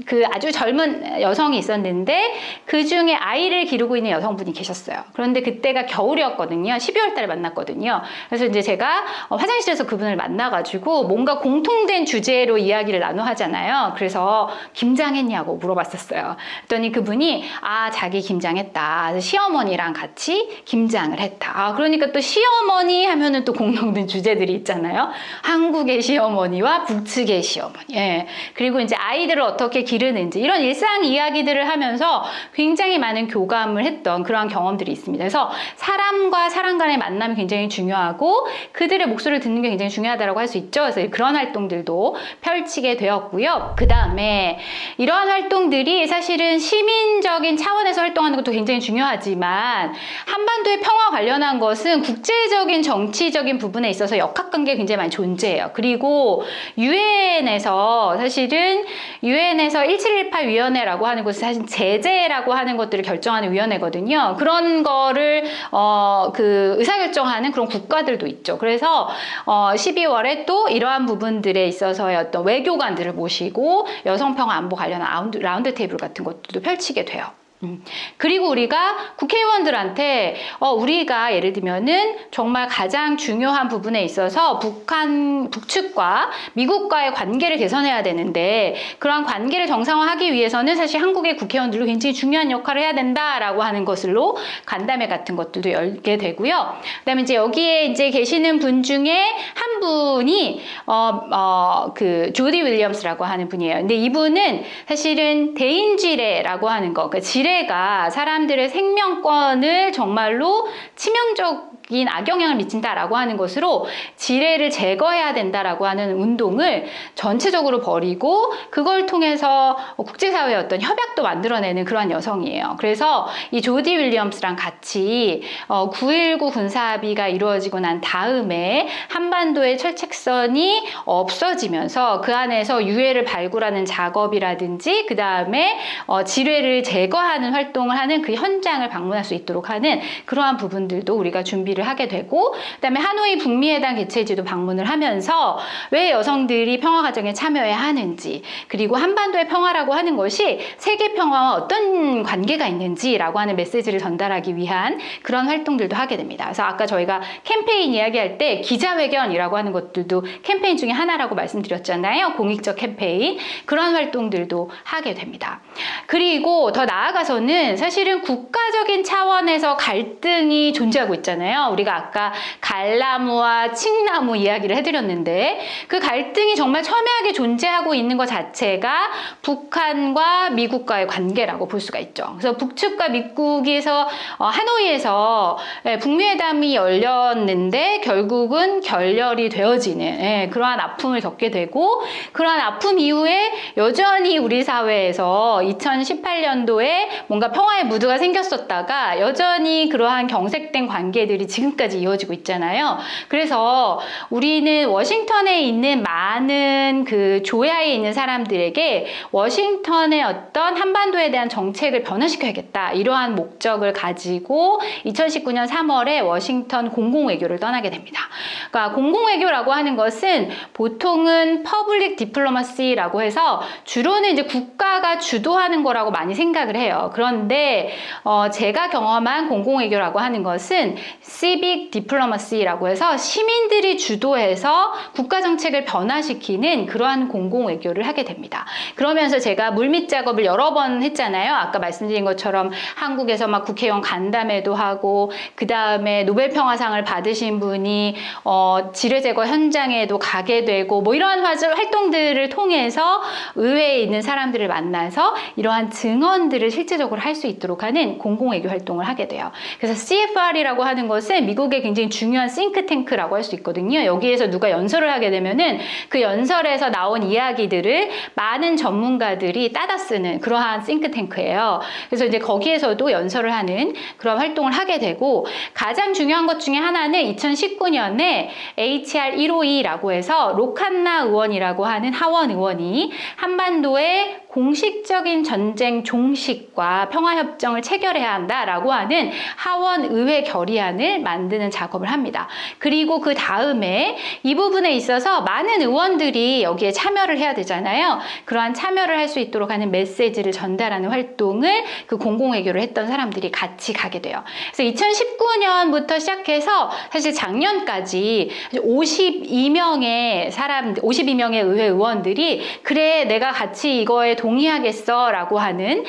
그 아주 젊은 여성이 있었는데 그 중에 아이를 기르고 있는 여성분이 계셨어요. 그런데 그때가 겨울이었거든요. 12월 달에 만났거든요. 그래서 이제 제가 화장실에서 그분을 만나가지고 뭔가 공통된 주제로 이야기를 나눠 하잖아요. 그래서 김장했냐고 물어봤었어요. 그랬더니 그분이 자기 김장했다. 시어머니랑 같이 김장을 했다. 그러니까 또 시어머니 하면은 또 공통된 주제들이 있잖아요. 한국의 시어머니와 북측의 시어머니. 예. 그리고 이제 아이들을 어떻게 기르는지, 이런 일상 이야기들을 하면서 굉장히 많은 교감을 했던 그러한 경험들이 있습니다. 그래서 사람과 사람 간의 만남이 굉장히 중요하고 그들의 목소리를 듣는 게 굉장히 중요하다고 할 수 있죠. 그래서 그런 활동들도 펼치게 되었고요. 그 다음에 이러한 활동들이 사실은 시민적인 차원에서 활동하는 것도 굉장히 중요하지만 한반도의 평화 관련한 것은 국제적인 정치적인 부분에 있어서 역학관계가 굉장히 많이 존재해요. 그리고 유엔에서 1718 위원회라고 하는 것은 사실 제재라고 하는 것들을 결정하는 위원회거든요. 그런 거를 의사결정하는 그런 국가들도 있죠. 그래서 12월에 또 이러한 부분들에 있어서의 어떤 외교관들을 모시고 여성평화 안보 관련한 라운드 테이블 같은 것들도 펼치게 돼요. 그리고 우리가 국회의원들한테 우리가 예를 들면은 정말 가장 중요한 부분에 있어서 북측과 미국과의 관계를 개선해야 되는데, 그러한 관계를 정상화하기 위해서는 사실 한국의 국회의원들도 굉장히 중요한 역할을 해야 된다라고 하는 것으로 간담회 같은 것들도 열게 되고요. 그다음에 이제 여기에 이제 계시는 분 중에 한 분이 그 조디 윌리엄스라고 하는 분이에요. 근데 이분은 사실은 대인지뢰라고 하는 거, 그러니까 지뢰가 사람들의 생명권을 정말로 치명적인 악영향을 미친다라고 하는 것으로 지뢰를 제거해야 된다라고 하는 운동을 전체적으로 벌이고, 그걸 통해서 국제사회의 어떤 협약도 만들어내는 그러한 여성이에요. 그래서 이 조디 윌리엄스랑 같이 9.19 군사합의가 이루어지고 난 다음에 한반도의 철책선이 없어지면서 그 안에서 유해를 발굴하는 작업이라든지, 그 다음에 지뢰를 제거하는 활동을 하는 그 현장을 방문할 수 있도록 하는 그러한 부분들도 우리가 준비를 얘기를 하게 되고, 그다음에 하노이 북미회담 개최지도 방문을 하면서 왜 여성들이 평화과정에 참여해야 하는지, 그리고 한반도의 평화라고 하는 것이 세계 평화와 어떤 관계가 있는지라고 하는 메시지를 전달하기 위한 그런 활동들도 하게 됩니다. 그래서 아까 저희가 캠페인 이야기할 때 기자회견이라고 하는 것들도 캠페인 중에 하나라고 말씀드렸잖아요. 공익적 캠페인. 그런 활동들도 하게 됩니다. 그리고 더 나아가서는 사실은 국가적인 차원에서 갈등이 존재하고 있잖아요. 우리가 아까 갈나무와 칡나무 이야기를 해드렸는데 그 갈등이 정말 첨예하게 존재하고 있는 것 자체가 북한과 미국과의 관계라고 볼 수가 있죠. 그래서 북측과 미국에서 하노이에서 북미회담이 열렸는데 결국은 결렬이 되어지는 그러한 아픔을 겪게 되고, 그러한 아픔 이후에 여전히 우리 사회에서 2018년도에 뭔가 평화의 무드가 생겼었다가 여전히 그러한 경색된 관계들이 지금까지 이어지고 있잖아요. 그래서 우리는 워싱턴에 있는 많은 그 조야에 있는 사람들에게 워싱턴의 어떤 한반도에 대한 정책을 변화시켜야겠다, 이러한 목적을 가지고 2019년 3월에 워싱턴 공공외교를 떠나게 됩니다. 그러니까 공공외교라고 하는 것은 보통은 퍼블릭 디플로마시라고 해서 주로는 이제 국가가 주도하는 거라고 많이 생각을 해요. 그런데 제가 경험한 공공외교라고 하는 것은 시빅 디플로마시라고 해서 시민들이 주도해서 국가 정책을 변화시키는 그러한 공공외교를 하게 됩니다. 그러면서 제가 물밑 작업을 여러 번 했잖아요. 아까 말씀드린 것처럼 한국에서 막 국회의원 간담회도 하고, 그 다음에 노벨평화상을 받으신 분이 지뢰 제거 현장에도 가게 되고, 뭐 이러한 활동들을 통해서 의회에 있는 사람들을 만나서 이러한 증언들을 실제적으로 할 수 있도록 하는 공공외교 활동을 하게 돼요. 그래서 CFR이라고 하는 것은 미국의 굉장히 중요한 싱크탱크라고 할 수 있거든요. 여기에서 누가 연설을 하게 되면은 그 연설에서 나온 이야기들을 많은 전문가들이 따다 쓰는 그러한 싱크탱크예요. 그래서 이제 거기에서도 연설을 하는 그런 활동을 하게 되고, 가장 중요한 것 중에 하나는 2019년에 HR 152라고 해서 로칸나 의원이라고 하는 하원 의원이 한반도의 공식적인 전쟁 종식과 평화협정을 체결해야 한다라고 하는 하원 의회 결의안을 만드는 작업을 합니다. 그리고 그 다음에 이 부분에 있어서 많은 의원들이 여기에 참여를 해야 되잖아요. 그러한 참여를 할 수 있도록 하는 메시지를 전달하는 활동을 그 공공외교를 했던 사람들이 같이 가게 돼요. 그래서 2019년부터 시작해서 사실 작년까지 52명의 52명의 의회 의원들이 그래 내가 같이 이거에 동의하겠어 라고 하는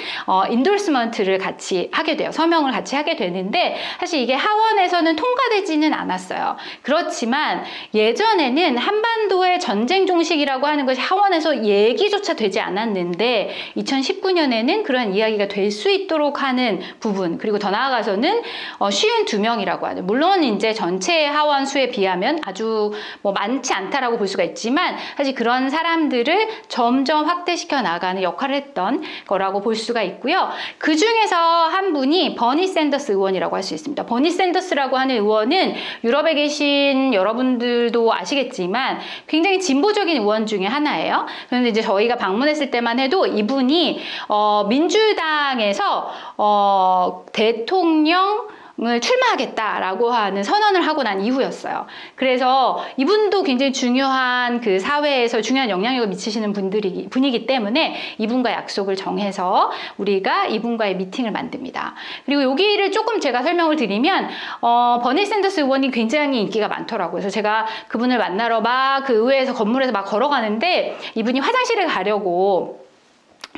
인돌스먼트를 같이 하게 돼요. 서명을 같이 하게 되는데, 사실 이게 하원에서는 통과되지는 않았어요. 그렇지만 예전에는 한반도의 전쟁 종식이라고 하는 것이 하원에서 얘기조차 되지 않았는데 2019년에는 그런 이야기가 될 수 있도록 하는 부분, 그리고 더 나아가서는 52명이라고 하는, 물론 이제 전체 하원 수에 비하면 아주 뭐 많지 않다라고 볼 수가 있지만 사실 그런 사람들을 점점 확대시켜 나가는 역할을 했던 거라고 볼 수가 있고요. 그 중에서 한 분이 버니 샌더스 의원이라고 할 수 있습니다. 버니 샌더스라고 하는 의원은 유럽에 계신 여러분들도 아시겠지만 굉장히 진보적인 의원 중에 하나예요. 그런데 이제 저희가 방문했을 때만 해도 이분이 민주당에서 대통령을 출마하겠다라고 하는 선언을 하고 난 이후였어요. 그래서 이분도 굉장히 중요한 그 사회에서 중요한 영향력을 미치시는 분이기 때문에 이분과 약속을 정해서 우리가 이분과의 미팅을 만듭니다. 그리고 여기를 조금 제가 설명을 드리면 버니 샌더스 의원이 굉장히 인기가 많더라고요. 그래서 제가 그분을 만나러 막 그 의회에서 건물에서 막 걸어가는데 이분이 화장실을 가려고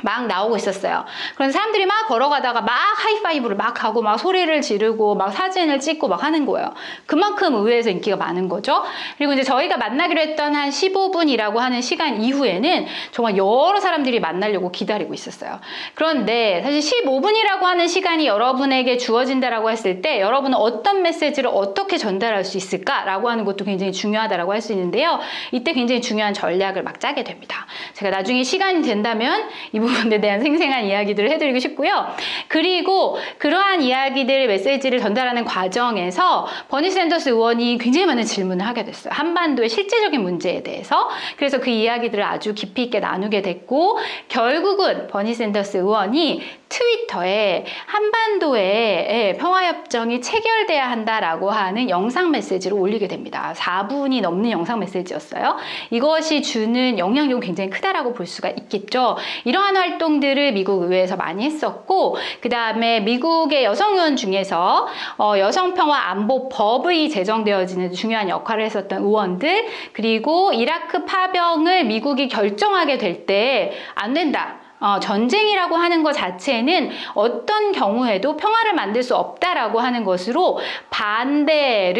막 나오고 있었어요. 그런데 사람들이 막 걸어가다가 막 하이파이브를 막 하고 막 소리를 지르고 막 사진을 찍고 막 하는 거예요. 그만큼 의회에서 인기가 많은 거죠. 그리고 이제 저희가 만나기로 했던 한 15분이라고 하는 시간 이후에는 정말 여러 사람들이 만나려고 기다리고 있었어요. 그런데 사실 15분이라고 하는 시간이 여러분에게 주어진다라고 했을 때 여러분은 어떤 메시지를 어떻게 전달할 수 있을까라고 하는 것도 굉장히 중요하다라고 할 수 있는데요. 이때 굉장히 중요한 전략을 막 짜게 됩니다. 제가 나중에 시간이 된다면 이 부분 부분에 대한 생생한 이야기들을 해드리고 싶고요. 그리고 그러한 이야기들, 메시지를 전달하는 과정에서 버니 샌더스 의원이 굉장히 많은 질문을 하게 됐어요. 한반도의 실제적인 문제에 대해서. 그래서 그 이야기들을 아주 깊이 있게 나누게 됐고, 결국은 버니 샌더스 의원이 트위터에 한반도에 평화협정이 체결돼야 한다라고 하는 영상 메시지를 올리게 됩니다. 4분이 넘는 영상 메시지였어요. 이것이 주는 영향력은 굉장히 크다라고 볼 수가 있겠죠. 이러한 활동들을 미국 의회에서 많이 했었고, 그 다음에 미국의 여성 의원 중에서 여성평화안보법이 제정되어지는 중요한 역할을 했었던 의원들, 그리고 이라크 파병을 미국이 결정하게 될 때 안 된다. 전쟁이라고 하는 것 자체는 어떤 경우에도 평화를 만들 수 없다라고 하는 것으로 반대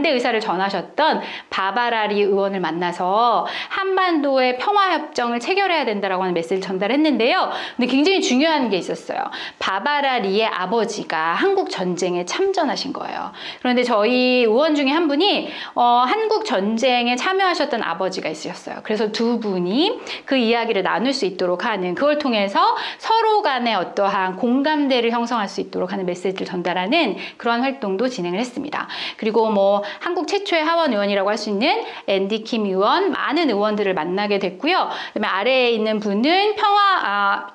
의사를 전하셨던 바바라리 의원을 만나서 한반도의 평화협정을 체결해야 된다라고 하는 메시지를 전달했는데요. 근데 굉장히 중요한 게 있었어요. 바바라리의 아버지가 한국 전쟁에 참전하신 거예요. 그런데 저희 의원 중에 한 분이 한국 전쟁에 참여하셨던 아버지가 있으셨어요. 그래서 두 분이 그 이야기를 나눌 수 있도록 하는, 그걸 통해서 서로 간의 어떠한 공감대를 형성할 수 있도록 하는 메시지를 전달하는 그런 활동도 진행을 했습니다. 그리고 뭐 한국 최초의 하원 의원이라고 할 수 있는 앤디 킴 의원, 많은 의원들을 만나게 됐고요. 그다음에 아래에 있는 분은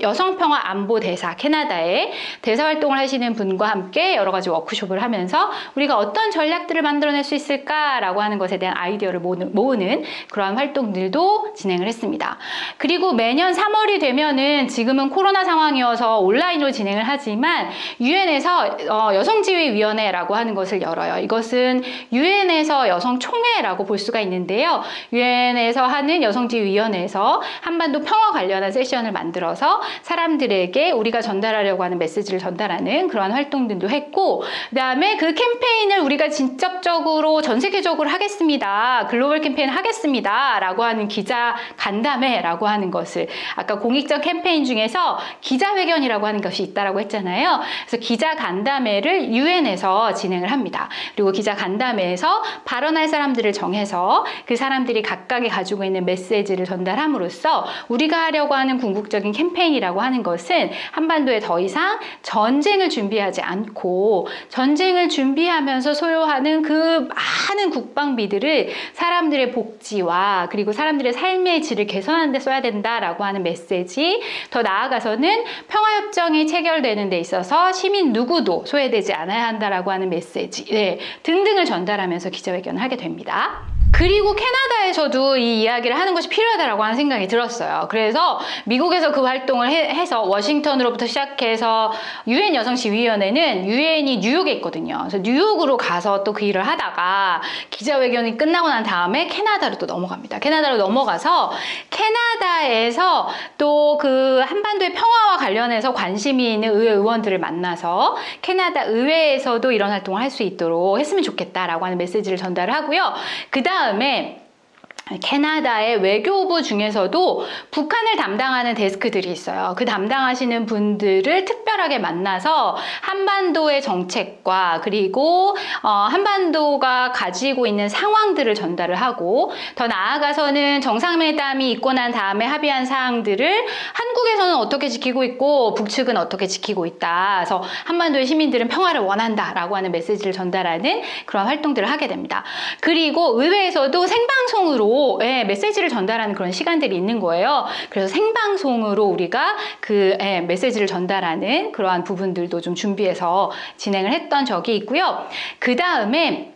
여성평화안보대사, 캐나다의 대사 활동을 하시는 분과 함께 여러 가지 워크숍을 하면서 우리가 어떤 전략들을 만들어낼 수 있을까라고 하는 것에 대한 아이디어를 모으는 그러한 활동들도 진행을 했습니다. 그리고 매년 3월이 되면은, 지금은 코로나 상황이어서 온라인으로 진행을 하지만 유엔에서 여성지휘위원회라고 하는 것을 열어요. 이것은 유엔에서 여성총회라고 볼 수가 있는데요. 유엔에서 하는 여성지휘위원회에서 한반도 평화 관련한 세션을 만들어서 사람들에게 우리가 전달하려고 하는 메시지를 전달하는 그러한 활동들도 했고, 그 다음에 그 캠페인을 우리가 직접적으로 전 세계적으로 하겠습니다. 글로벌 캠페인 하겠습니다. 라고 하는 기자 간담회라고 하는 것을, 아까 공익적 캠페인 중에서 기자회견이라고 하는 것이 있다라고 했잖아요. 그래서 기자 간담회를 유엔에서 진행을 합니다. 그리고 기자 간담회에서 발언할 사람들을 정해서 그 사람들이 각각이 가지고 있는 메시지를 전달함으로써 우리가 하려고 하는 궁극적인 캠페인이라고 하는 것은 한반도에 더 이상 전쟁을 준비하지 않고 전쟁을 준비하면서 소요하는 그 많은 국방비들을 사람들의 복지와 그리고 사람들의 삶의 질을 개선하는 데 써야 된다라고 하는 메시지, 더 나아가서는 평화협정이 체결되는 데 있어서 시민 누구도 소외되지 않아야 한다라고 하는 메시지 등등을 전달하면서 기자회견을 하게 됩니다. 그리고 캐나다에서도 이 이야기를 하는 것이 필요하다라고 하는 생각이 들었어요. 그래서 미국에서 그 활동을 해서 워싱턴으로부터 시작해서 유엔 여성지휘위원회는 유엔이 뉴욕에 있거든요. 그래서 뉴욕으로 가서 또 그 일을 하다가 기자회견이 끝나고 난 다음에 캐나다로 또 넘어갑니다. 캐나다로 넘어가서 캐나다에서 또 그 한반도의 평화와 관련해서 관심이 있는 의회 의원들을 만나서 캐나다 의회에서도 이런 활동을 할 수 있도록 했으면 좋겠다라고 하는 메시지를 전달을 하고요. 그 다음에 캐나다의 외교부 중에서도 북한을 담당하는 데스크들이 있어요. 그 담당하시는 분들을 특별하게 만나서 한반도의 정책과 그리고 한반도가 가지고 있는 상황들을 전달을 하고, 더 나아가서는 정상회담이 있고 난 다음에 합의한 사항들을 한국에서는 어떻게 지키고 있고 북측은 어떻게 지키고 있다. 그래서 한반도의 시민들은 평화를 원한다라고 하는 메시지를 전달하는 그런 활동들을 하게 됩니다. 그리고 의회에서도 생방송으로 메시지를 전달하는 그런 시간들이 있는 거예요. 그래서 생방송으로 우리가 그 메시지를 전달하는 그러한 부분들도 좀 준비해서 진행을 했던 적이 있고요. 그 다음에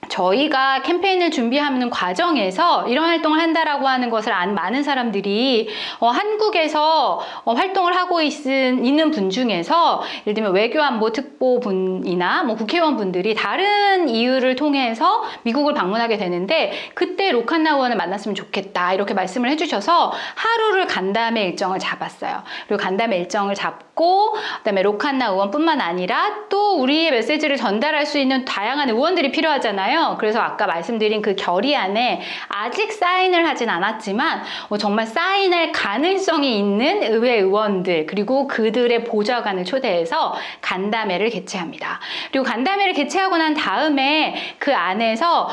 저희가 캠페인을 준비하는 과정에서 이런 활동을 한다라고 하는 것을 아는 많은 사람들이 한국에서 활동을 하고 있는 분 중에서 예를 들면 외교안보 특보분이나 뭐 국회의원 분들이 다른 이유를 통해서 미국을 방문하게 되는데 그때 로칸나 의원을 만났으면 좋겠다 이렇게 말씀을 해주셔서 하루를 간담회 일정을 잡았어요. 그리고 간담회 일정을 잡고 있고, 그다음에 로칸나 의원뿐만 아니라 또 우리의 메시지를 전달할 수 있는 다양한 의원들이 필요하잖아요. 그래서 아까 말씀드린 그 결의안에 아직 사인을 하진 않았지만 정말 사인할 가능성이 있는 의회 의원들 그리고 그들의 보좌관을 초대해서 간담회를 개최합니다. 그리고 간담회를 개최하고 난 다음에 그 안에서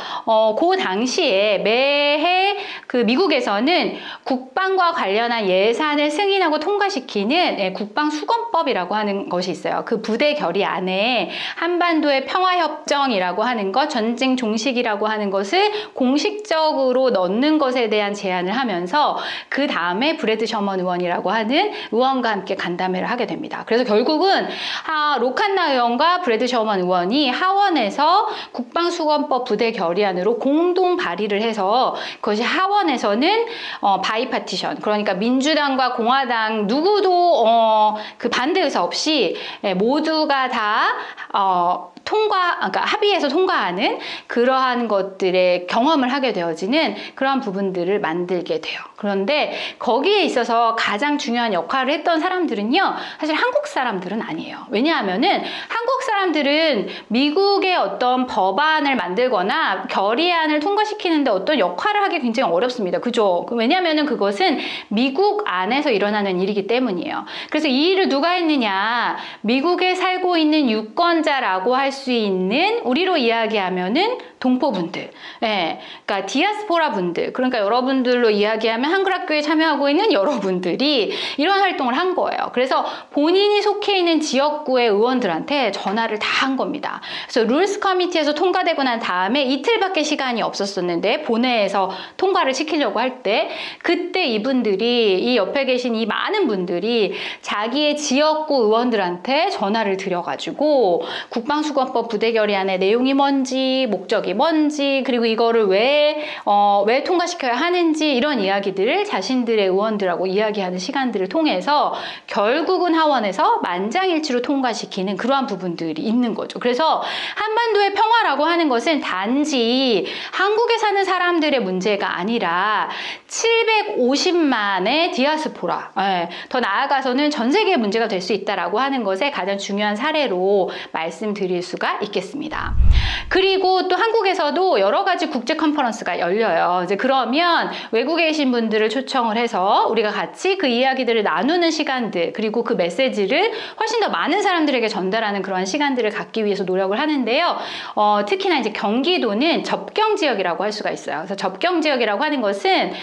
그 당시에 매해 그 미국에서는 국방과 관련한 예산을 승인하고 통과시키는 국방수건법이라고 하는 것이 있어요. 그 부대 결의 안에 한반도의 평화협정이라고 하는 것, 전쟁 종식이라고 하는 것을 공식적으로 넣는 것에 대한 제안을 하면서 그 다음에 브래드 셔먼 의원이라고 하는 의원과 함께 간담회를 하게 됩니다. 그래서 결국은 로칸나 의원과 브래드 셔먼 의원이 하원에서 국방수건법 부대 결의안으로 공동 발의를 해서 그것이 하원에서는 바이파티션, 그러니까 민주당과 공화당 누구도 그 반대 의사 없이 모두가 다 그러니까 합의해서 통과하는 그러한 것들의 경험을 하게 되어지는 그러한 부분들을 만들게 돼요. 그런데 거기에 있어서 가장 중요한 역할을 했던 사람들은요, 사실 한국 사람들은 아니에요. 왜냐하면은 한국 사람들은 미국의 어떤 법안을 만들거나 결의안을 통과시키는데 어떤 역할을 하기 굉장히 어렵습니다. 그죠? 왜냐하면은 그것은 미국 안에서 일어나는 일이기 때문이에요. 그래서 이 일을 누가 했느냐? 미국에 살고 있는 유권자라고 할 수 있는, 우리로 이야기하면은 동포분들, 그러니까 디아스포라 분들, 그러니까 여러분들로 이야기하면 한글학교에 참여하고 있는 여러분들이 이런 활동을 한 거예요. 그래서 본인이 속해 있는 지역구의 의원들한테 전화를 다 한 겁니다. 그래서 룰스 커미티에서 통과되고 난 다음에 이틀밖에 시간이 없었었는데 본회에서 통과를 시키려고 할 때, 그때 이분들이, 이 옆에 계신 이 많은 분들이 자기의 지역구 의원들한테 전화를 드려가지고 국방수건법 부대결의안의 내용이 뭔지, 목적이 뭔지, 그리고 이거를 왜 통과시켜야 하는지, 이런 이야기들을 자신들의 의원들하고 이야기하는 시간들을 통해서 결국은 하원에서 만장일치로 통과시키는 그러한 부분들이 있는 거죠. 그래서 한반도의 평화라고 하는 것은 단지 한국에 사는 사람들의 문제가 아니라 750만의 디아스포라, 더 나아가서는 전 세계의 문제가 될 수 있다라고 하는 것에 가장 중요한 사례로 말씀드릴 수가 있겠습니다. 그리고 또 한국에서도 여러 가지 국제 컨퍼런스가 열려요. 이제 그러면 외국에 계신 분들을 초청을 해서 우리가 같이 그 이야기들을 나누는 시간들, 그리고 그 메시지를 훨씬 더 많은 사람들에게 전달하는 그러한 시간들을 갖기 위해서 노력을 하는데요. 특히나 이제 경기도는 접경 지역이라고 할 수가 있어요. 그래서 접경 지역이라고 하는 것은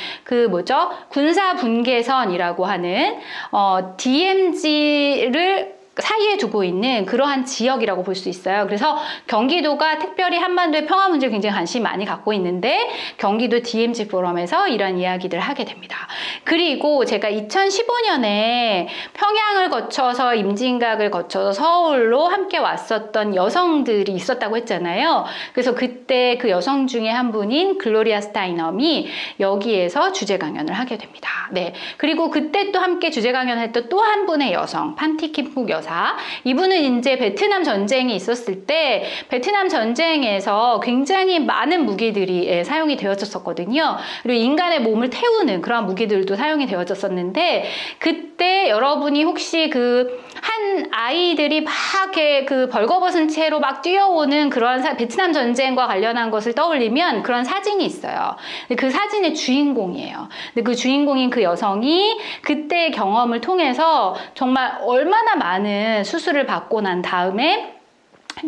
군사 분계선이라고 하는 DMZ를 사이에 두고 있는 그러한 지역이라고 볼 수 있어요. 그래서 경기도가 특별히 한반도의 평화 문제를 굉장히 관심이 많이 갖고 있는데 경기도 DMZ 포럼에서 이런 이야기들을 하게 됩니다. 그리고 제가 2015년에 평양을 거쳐서 임진각을 거쳐서 서울로 함께 왔었던 여성들이 있었다고 했잖아요. 그래서 그때 그 여성 중에 한 분인 글로리아 스타이넘이 여기에서 주제 강연을 하게 됩니다. 네. 그리고 그때 또 함께 주제 강연을 했던 또 한 분의 여성, 판티킴푹 여사, 이분은 이제 베트남 전쟁이 있었을 때 베트남 전쟁에서 굉장히 많은 무기들이 사용이 되어졌었거든요. 그리고 인간의 몸을 태우는 그런 무기들도 사용이 되어졌었는데, 그때 여러분이 혹시 한 아이들이 막 이렇게 벌거벗은 채로 막 뛰어오는 그런 베트남 전쟁과 관련한 것을 떠올리면 그런 사진이 있어요. 그 사진의 주인공이에요. 근데 그 주인공인 그 여성이 그때의 경험을 통해서 정말 얼마나 많은 수술을 받고 난 다음에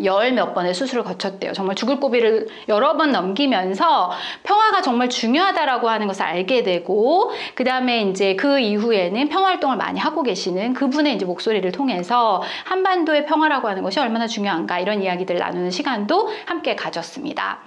열 몇 번의 수술을 거쳤대요. 정말 죽을 고비를 여러 번 넘기면서 평화가 정말 중요하다라고 하는 것을 알게 되고, 그 다음에 이제 그 이후에는 평화 활동을 많이 하고 계시는 그분의 이제 목소리를 통해서 한반도의 평화라고 하는 것이 얼마나 중요한가, 이런 이야기들을 나누는 시간도 함께 가졌습니다.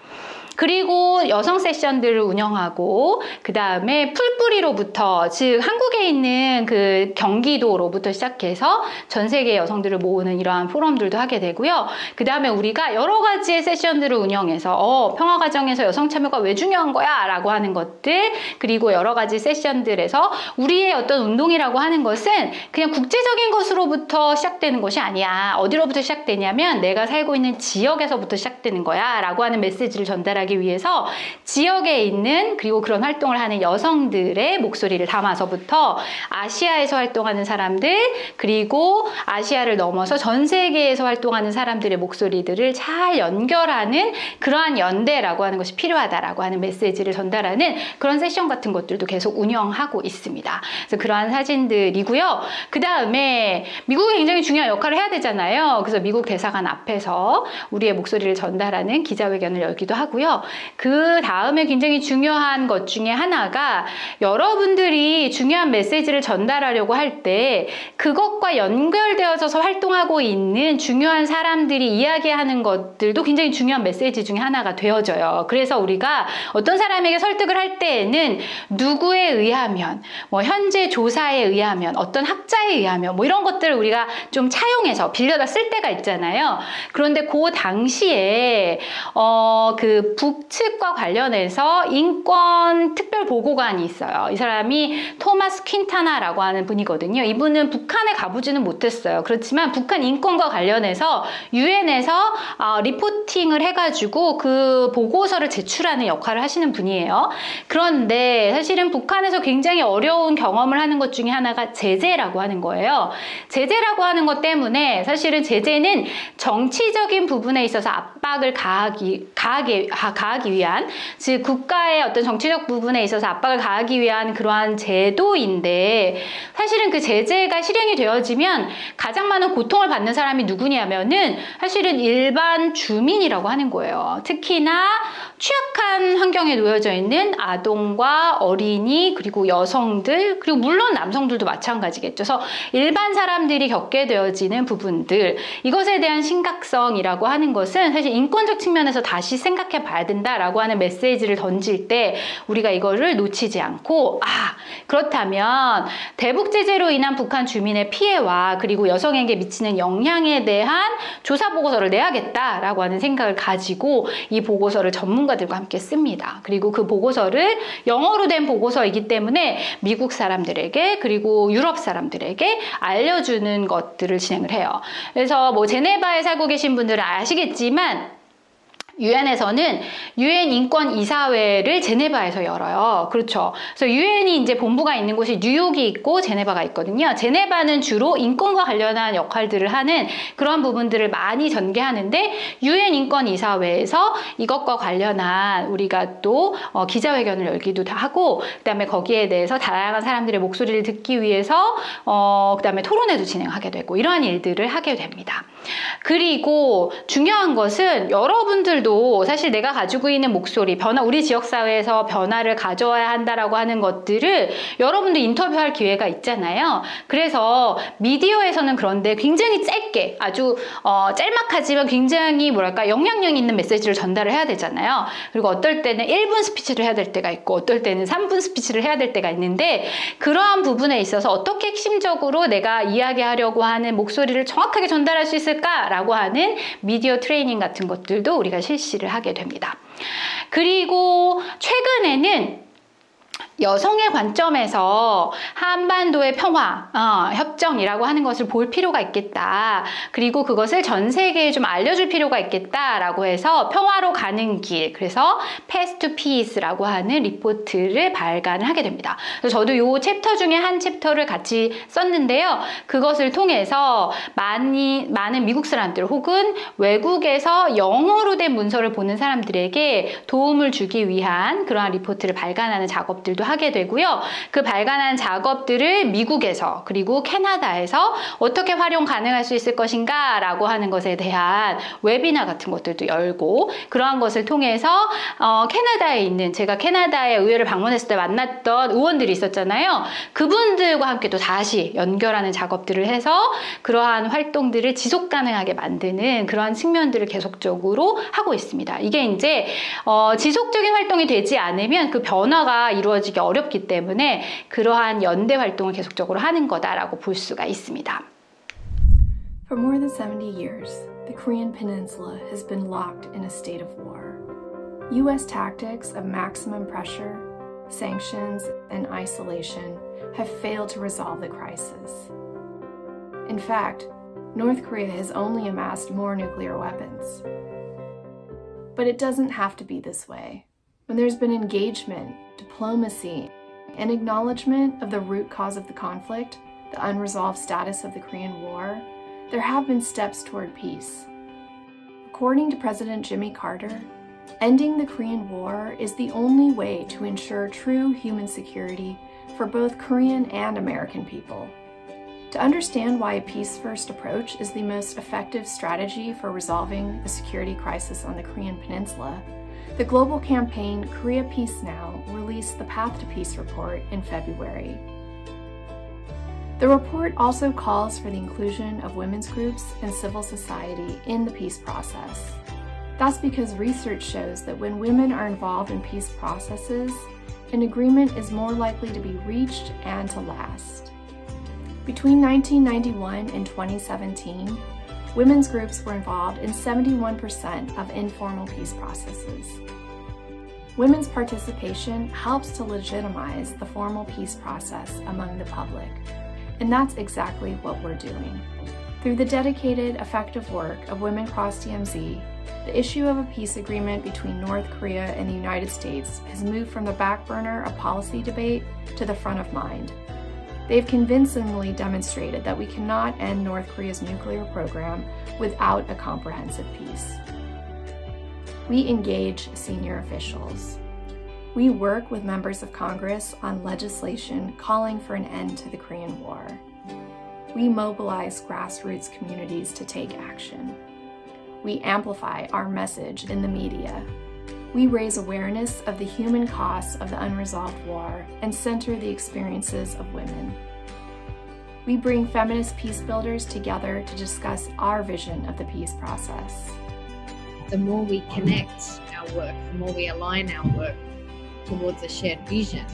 그리고 여성 세션들을 운영하고, 그 다음에 풀뿌리로부터, 즉 한국에 있는 그 경기도로부터 시작해서 전 세계 여성들을 모으는 이러한 포럼들도 하게 되고요. 그 다음에 우리가 여러 가지의 세션들을 운영해서 평화 과정에서 여성 참여가 왜 중요한 거야? 라고 하는 것들, 그리고 여러 가지 세션들에서 우리의 어떤 운동이라고 하는 것은 그냥 국제적인 것으로부터 시작되는 것이 아니야. 어디로부터 시작되냐면 내가 살고 있는 지역에서부터 시작되는 거야. 라고 하는 메시지를 전달하기 전달하기 위해서 지역에 있는 그리고 그런 활동을 하는 여성들의 목소리를 담아서부터 아시아에서 활동하는 사람들 그리고 아시아를 넘어서 전 세계에서 활동하는 사람들의 목소리들을 잘 연결하는 그러한 연대라고 하는 것이 필요하다라고 하는 메시지를 전달하는 그런 세션 같은 것들도 계속 운영하고 있습니다. 그래서 그러한 사진들이고요. 그 다음에 미국이 굉장히 중요한 역할을 해야 되잖아요. 그래서 미국 대사관 앞에서 우리의 목소리를 전달하는 기자회견을 열기도 하고요. 그 다음에 굉장히 중요한 것 중에 하나가 여러분들이 중요한 메시지를 전달하려고 할 때 그것과 연결되어서 활동하고 있는 중요한 사람들이 이야기하는 것들도 굉장히 중요한 메시지 중에 하나가 되어져요. 그래서 우리가 어떤 사람에게 설득을 할 때에는 누구에 의하면, 뭐 현재 조사에 의하면, 어떤 학자에 의하면, 뭐 이런 것들을 우리가 좀 차용해서 빌려다 쓸 때가 있잖아요. 그런데 그 당시에 그 북측과 관련해서 인권 특별 보고관이 있어요. 이 사람이 토마스 퀸타나라고 하는 분이거든요. 이분은 북한에 가보지는 못했어요. 그렇지만 북한 인권과 관련해서 유엔에서 리포팅을 해가지고 그 보고서를 제출하는 역할을 하시는 분이에요. 그런데 사실은 북한에서 굉장히 어려운 경험을 하는 것 중에 하나가 제재라고 하는 거예요. 제재라고 하는 것 때문에 사실은 제재는 정치적인 부분에 있어서 압박을 가하기 위한, 즉 국가의 어떤 정치적 부분에 있어서 압박을 가하기 위한 그러한 제도인데, 사실은 그 제재가 실행이 되어지면 가장 많은 고통을 받는 사람이 누구냐면은 사실은 일반 주민이라고 하는 거예요. 특히나 취약한 환경에 놓여져 있는 아동과 어린이 그리고 여성들 그리고 물론 남성들도 마찬가지겠죠. 그래서 일반 사람들이 겪게 되어지는 부분들, 이것에 대한 심각성이라고 하는 것은 사실 인권적 측면에서 다시 생각해 봐야 된다라고 하는 메시지를 던질 때 우리가 이거를 놓치지 않고, 그렇다면 대북 제재로 인한 북한 주민의 피해와 그리고 여성에게 미치는 영향에 대한 조사 보고서를 내야겠다라고 하는 생각을 가지고 이 보고서를 전문가들과 함께 씁니다. 그리고 그 보고서를 영어로 된 보고서이기 때문에 미국 사람들에게 그리고 유럽 사람들에게 알려주는 것들을 진행을 해요. 그래서 뭐 제네바에 살고 계신 분들은 아시겠지만 유엔에서는 유엔 인권 이사회를 제네바에서 열어요. 그렇죠. 그래서 유엔이 이제 본부가 있는 곳이 뉴욕이 있고 제네바가 있거든요. 제네바는 주로 인권과 관련한 역할들을 하는 그런 부분들을 많이 전개하는데, 유엔 인권 이사회에서 이것과 관련한 우리가 또 기자회견을 열기도 하고, 그다음에 거기에 대해서 다양한 사람들의 목소리를 듣기 위해서 그다음에 토론회도 진행하게 되고 이러한 일들을 하게 됩니다. 그리고 중요한 것은 여러분들도 사실 내가 가지고 있는 목소리, 우리 지역사회에서 변화를 가져와야 한다라고 하는 것들을 여러분도 인터뷰할 기회가 있잖아요. 그래서 미디어에서는 그런데 굉장히 짧게, 아주 짤막하지만 굉장히 영향력 있는 메시지를 전달을 해야 되잖아요. 그리고 어떨 때는 1분 스피치를 해야 될 때가 있고 어떨 때는 3분 스피치를 해야 될 때가 있는데, 그러한 부분에 있어서 어떻게 핵심적으로 내가 이야기하려고 하는 목소리를 정확하게 전달할 수 있을까라고 하는 미디어 트레이닝 같은 것들도 우리가 실시를 하게 됩니다. 그리고 최근에는 여성의 관점에서 한반도의 평화, 협정이라고 하는 것을 볼 필요가 있겠다. 그리고 그것을 전 세계에 좀 알려줄 필요가 있겠다라고 해서 평화로 가는 길, 그래서 Path to Peace라고 하는 리포트를 발간을 하게 됩니다. 그래서 저도 이 챕터 중에 한 챕터를 같이 썼는데요. 그것을 통해서 많은 미국 사람들 혹은 외국에서 영어로 된 문서를 보는 사람들에게 도움을 주기 위한 그러한 리포트를 발간하는 작업들도 하게 되고요. 그 발간한 작업들을 미국에서 그리고 캐나다에서 어떻게 활용 가능할 수 있을 것인가 라고 하는 것에 대한 웨비나 같은 것들도 열고, 그러한 것을 통해서 캐나다에 있는, 제가 캐나다의 의회를 방문했을 때 만났던 의원들이 있었잖아요. 그분들과 함께 또 다시 연결하는 작업들을 해서 그러한 활동들을 지속 가능하게 만드는 그러한 측면들을 계속적으로 하고 있습니다. 이게 이제 지속적인 활동이 되지 않으면 그 변화가 이루어지기 어렵기 때문에 그러한 연대 활동을 계속적으로 하는 거다라고 볼 수가 있습니다.
For more than 70 years, the Korean Peninsula has been locked in a state of war. U.S. tactics of maximum pressure, sanctions, and isolation have failed to resolve the crisis. In fact, North Korea has only amassed more nuclear weapons. But it doesn't have to be this way. When there's been engagement, diplomacy, and acknowledgement of the root cause of the conflict, the unresolved status of the Korean War, there have been steps toward peace. According to President Jimmy Carter, ending the Korean War is the only way to ensure true human security for both Korean and American people. To understand why a peace-first approach is the most effective strategy for resolving the security crisis on the Korean Peninsula, the global campaign Korea Peace Now released the Path to Peace report in February. The report also calls for the inclusion of women's groups and civil society in the peace process. That's because research shows that when women are involved in peace processes, an agreement is more likely to be reached and to last. Between 1991 and 2017, women's groups were involved in 71% of informal peace processes. Women's participation helps to legitimize the formal peace process among the public, and that's exactly what we're doing. Through the dedicated, effective work of Women Cross DMZ, the issue of a peace agreement between North Korea and the United States has moved from the back burner of policy debate to the front of mind. They've convincingly demonstrated that we cannot end North Korea's nuclear program without a comprehensive peace. We engage senior officials. We work with members of Congress on legislation calling for an end to the Korean War. We mobilize grassroots communities to take action. We amplify our message in the media. We raise awareness of the human costs of the unresolved war and center the experiences of women. We bring feminist peace builders together to discuss our vision of the peace process.
The more we connect our work, the more we align our work towards a shared vision,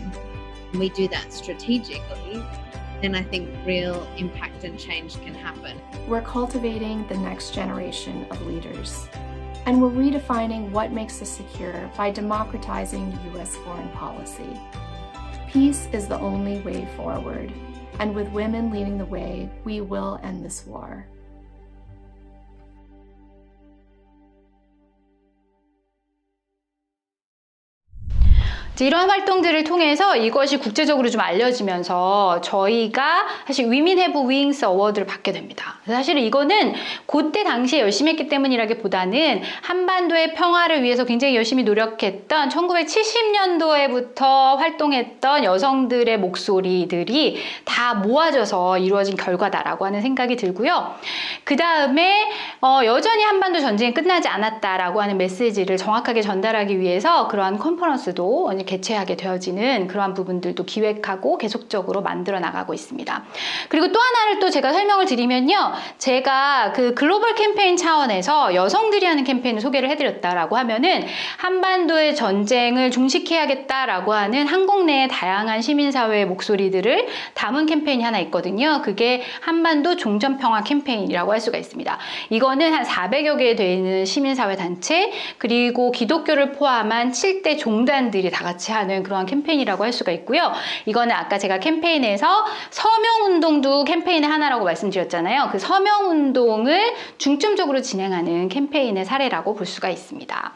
and we do that strategically, then I think real impact and change can happen.
We're cultivating the next generation of leaders. And we're redefining what makes us secure by democratizing U.S. foreign policy. Peace is the only way forward, and with women leading the way, we will end this war.
이런 활동들을 통해서 이것이 국제적으로 좀 알려지면서 저희가 사실 Women Have Wings 어워드를 받게 됩니다. 사실 이거는 그때 당시에 열심히 했기 때문이라기보다는 한반도의 평화를 위해서 굉장히 열심히 노력했던 1970년도에부터 활동했던 여성들의 목소리들이 다 모아져서 이루어진 결과다라고 하는 생각이 들고요. 그 다음에 여전히 한반도 전쟁이 끝나지 않았다라고 하는 메시지를 정확하게 전달하기 위해서 그러한 컨퍼런스도 개최하게 되어지는 그러한 부분들도 기획하고 계속적으로 만들어 나가고 있습니다. 그리고 또 하나를 또 제가 설명을 드리면요. 제가 그 글로벌 캠페인 차원에서 여성들이 하는 캠페인을 소개를 해드렸다라고 하면은 한반도의 전쟁을 종식해야겠다라고 하는 한국 내의 다양한 시민사회의 목소리들을 담은 캠페인이 하나 있거든요. 그게 한반도 종전평화 캠페인이라고 할 수가 있습니다. 이거는 한 400여 개 되는 시민사회 단체 그리고 기독교를 포함한 7대 종단들이 다 같이 하는 그러한 캠페인이라고 할 수가 있고요. 이거는 아까 제가 캠페인에서 서명운동도 캠페인의 하나라고 말씀드렸잖아요. 그 서명운동을 중점적으로 진행하는 캠페인의 사례라고 볼 수가 있습니다.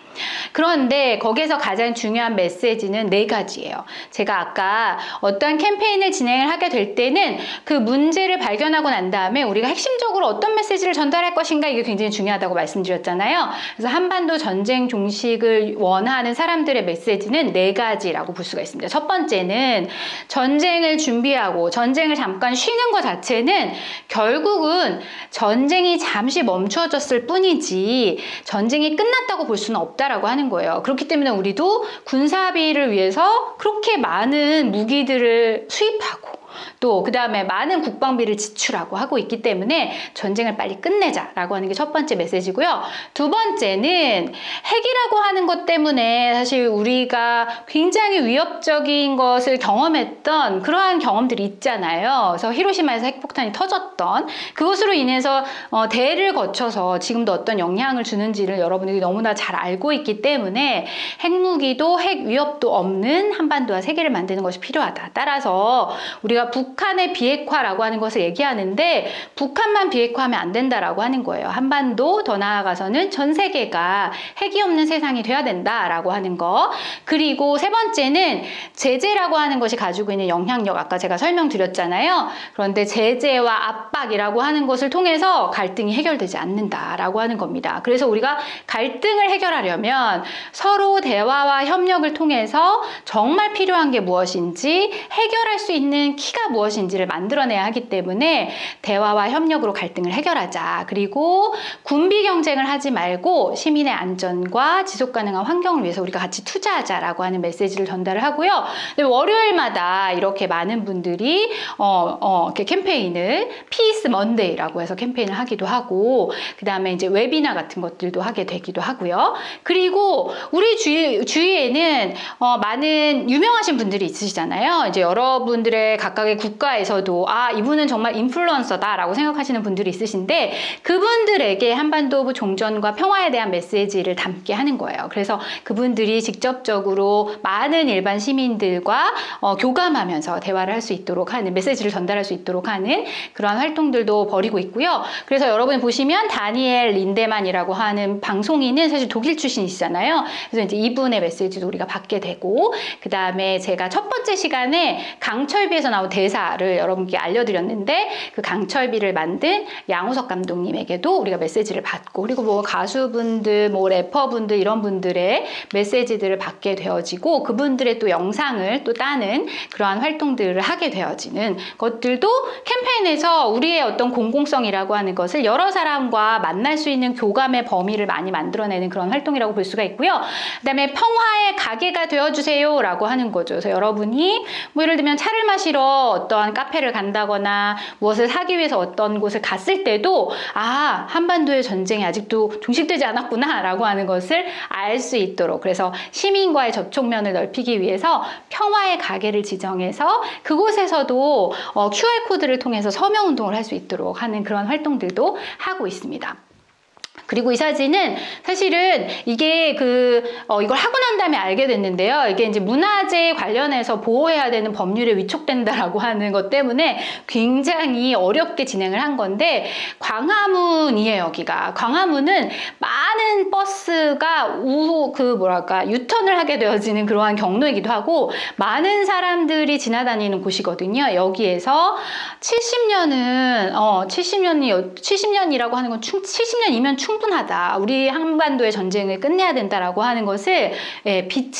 그런데 거기에서 가장 중요한 메시지는 4가지예요. 제가 아까 어떠한 캠페인을 진행을 하게 될 때는 그 문제를 발견하고 난 다음에 우리가 핵심적으로 어떤 메시지를 전달할 것인가 이게 굉장히 중요하다고 말씀드렸잖아요. 그래서 한반도 전쟁 종식을 원하는 사람들의 메시지는 4가지라고 볼 수가 있습니다. 첫 번째는 전쟁을 준비하고 전쟁을 잠깐 쉬는 것 자체는 결국은 전쟁이 잠시 멈추어졌을 뿐이지 전쟁이 끝났다고 볼 수는 없다라고 하는 거예요. 그렇기 때문에 우리도 군사비를 위해서 그렇게 많은 무기들을 수입하고 또 그 다음에 많은 국방비를 지출하고 하고 있기 때문에 전쟁을 빨리 끝내자라고 하는 게 첫 번째 메시지고요. 두 번째는 핵이라고 하는 것 때문에 사실 우리가 굉장히 위협적인 것을 경험했던 그러한 경험들이 있잖아요. 그래서 히로시마에서 핵폭탄이 터졌던 그것으로 인해서 대를 거쳐서 지금도 어떤 영향을 주는지를 여러분들이 너무나 잘 알고 있기 때문에 핵무기도 핵 위협도 없는 한반도와 세계를 만드는 것이 필요하다. 따라서 우리가 우리가 북한의 비핵화라고 하는 것을 얘기하는데 북한만 비핵화하면 안 된다라고 하는 거예요. 한반도 더 나아가서는 전 세계가 핵이 없는 세상이 돼야 된다라고 하는 거. 그리고 세 번째는 제재라고 하는 것이 가지고 있는 영향력, 아까 제가 설명드렸잖아요. 그런데 제재와 압박이라고 하는 것을 통해서 갈등이 해결되지 않는다라고 하는 겁니다. 그래서 우리가 갈등을 해결하려면 서로 대화와 협력을 통해서 정말 필요한 게 무엇인지, 해결할 수 있는 키가 무엇인지를 만들어내야 하기 때문에 대화와 협력으로 갈등을 해결하자. 그리고 군비 경쟁을 하지 말고 시민의 안전과 지속 가능한 환경을 위해서 우리가 같이 투자하자라고 하는 메시지를 전달을 하고요. 근데 월요일마다 이렇게 많은 분들이 이렇게 캠페인을 피스 먼데이라고 해서 캠페인을 하기도 하고, 그 다음에 이제 웨비나 같은 것들도 하게 되기도 하고요. 그리고 우리 주위에는 많은 유명하신 분들이 있으시잖아요. 이제 여러분들의 각각의 국가에서도 이분은 정말 인플루언서다라고 생각하시는 분들이 있으신데, 그분들에게 한반도 종전과 평화에 대한 메시지를 담게 하는 거예요. 그래서 그분들이 직접적으로 많은 일반 시민들과 교감하면서 대화를 할 수 있도록 하는, 메시지를 전달할 수 있도록 하는 그러한 활동들도 벌이고 있고요. 그래서 여러분이 보시면 다니엘 린데만이라고 하는 방송인은 사실 독일 출신이시잖아요. 그래서 이제 이분의 메시지도 우리가 받게 되고, 그 다음에 제가 첫 번째 시간에 강철비에서 나온 대사를 여러분께 알려드렸는데, 그 강철비를 만든 양우석 감독님에게도 우리가 메시지를 받고, 그리고 뭐 가수분들, 뭐 래퍼분들, 이런 분들의 메시지들을 받게 되어지고, 그분들의 또 영상을 또 따는 그러한 활동들을 하게 되어지는 것들도 캠페인에서 우리의 어떤 공공성이라고 하는 것을 여러 사람과 만날 수 있는 교감의 범위를 많이 만들어내는 그런 활동이라고 볼 수가 있고요. 그 다음에 평화의 가게가 되어주세요 라고 하는 거죠. 그래서 여러분이 뭐 예를 들면 차를 마시러 어떠한 카페를 간다거나 무엇을 사기 위해서 어떤 곳을 갔을 때도 한반도의 전쟁이 아직도 종식되지 않았구나 라고 하는 것을 알 수 있도록, 그래서 시민과의 접촉면을 넓히기 위해서 평화의 가게를 지정해서 그곳에서도 QR코드를 통해서 서명운동을 할 수 있도록 하는 그런 활동들도 하고 있습니다. 그리고 이 사진은 사실은 이게 이걸 하고 난 다음에 알게 됐는데요. 이게 이제 문화재 관련해서 보호해야 되는 법률에 위촉된다라고 하는 것 때문에 굉장히 어렵게 진행을 한 건데, 광화문이에요, 여기가. 광화문은 많은 버스가 유턴을 하게 되어지는 그러한 경로이기도 하고, 많은 사람들이 지나다니는 곳이거든요. 여기에서 70년이라고 하는 건 70년이면 충분하다. 우리 한반도의 전쟁을 끝내야 된다라고 하는 것을 빛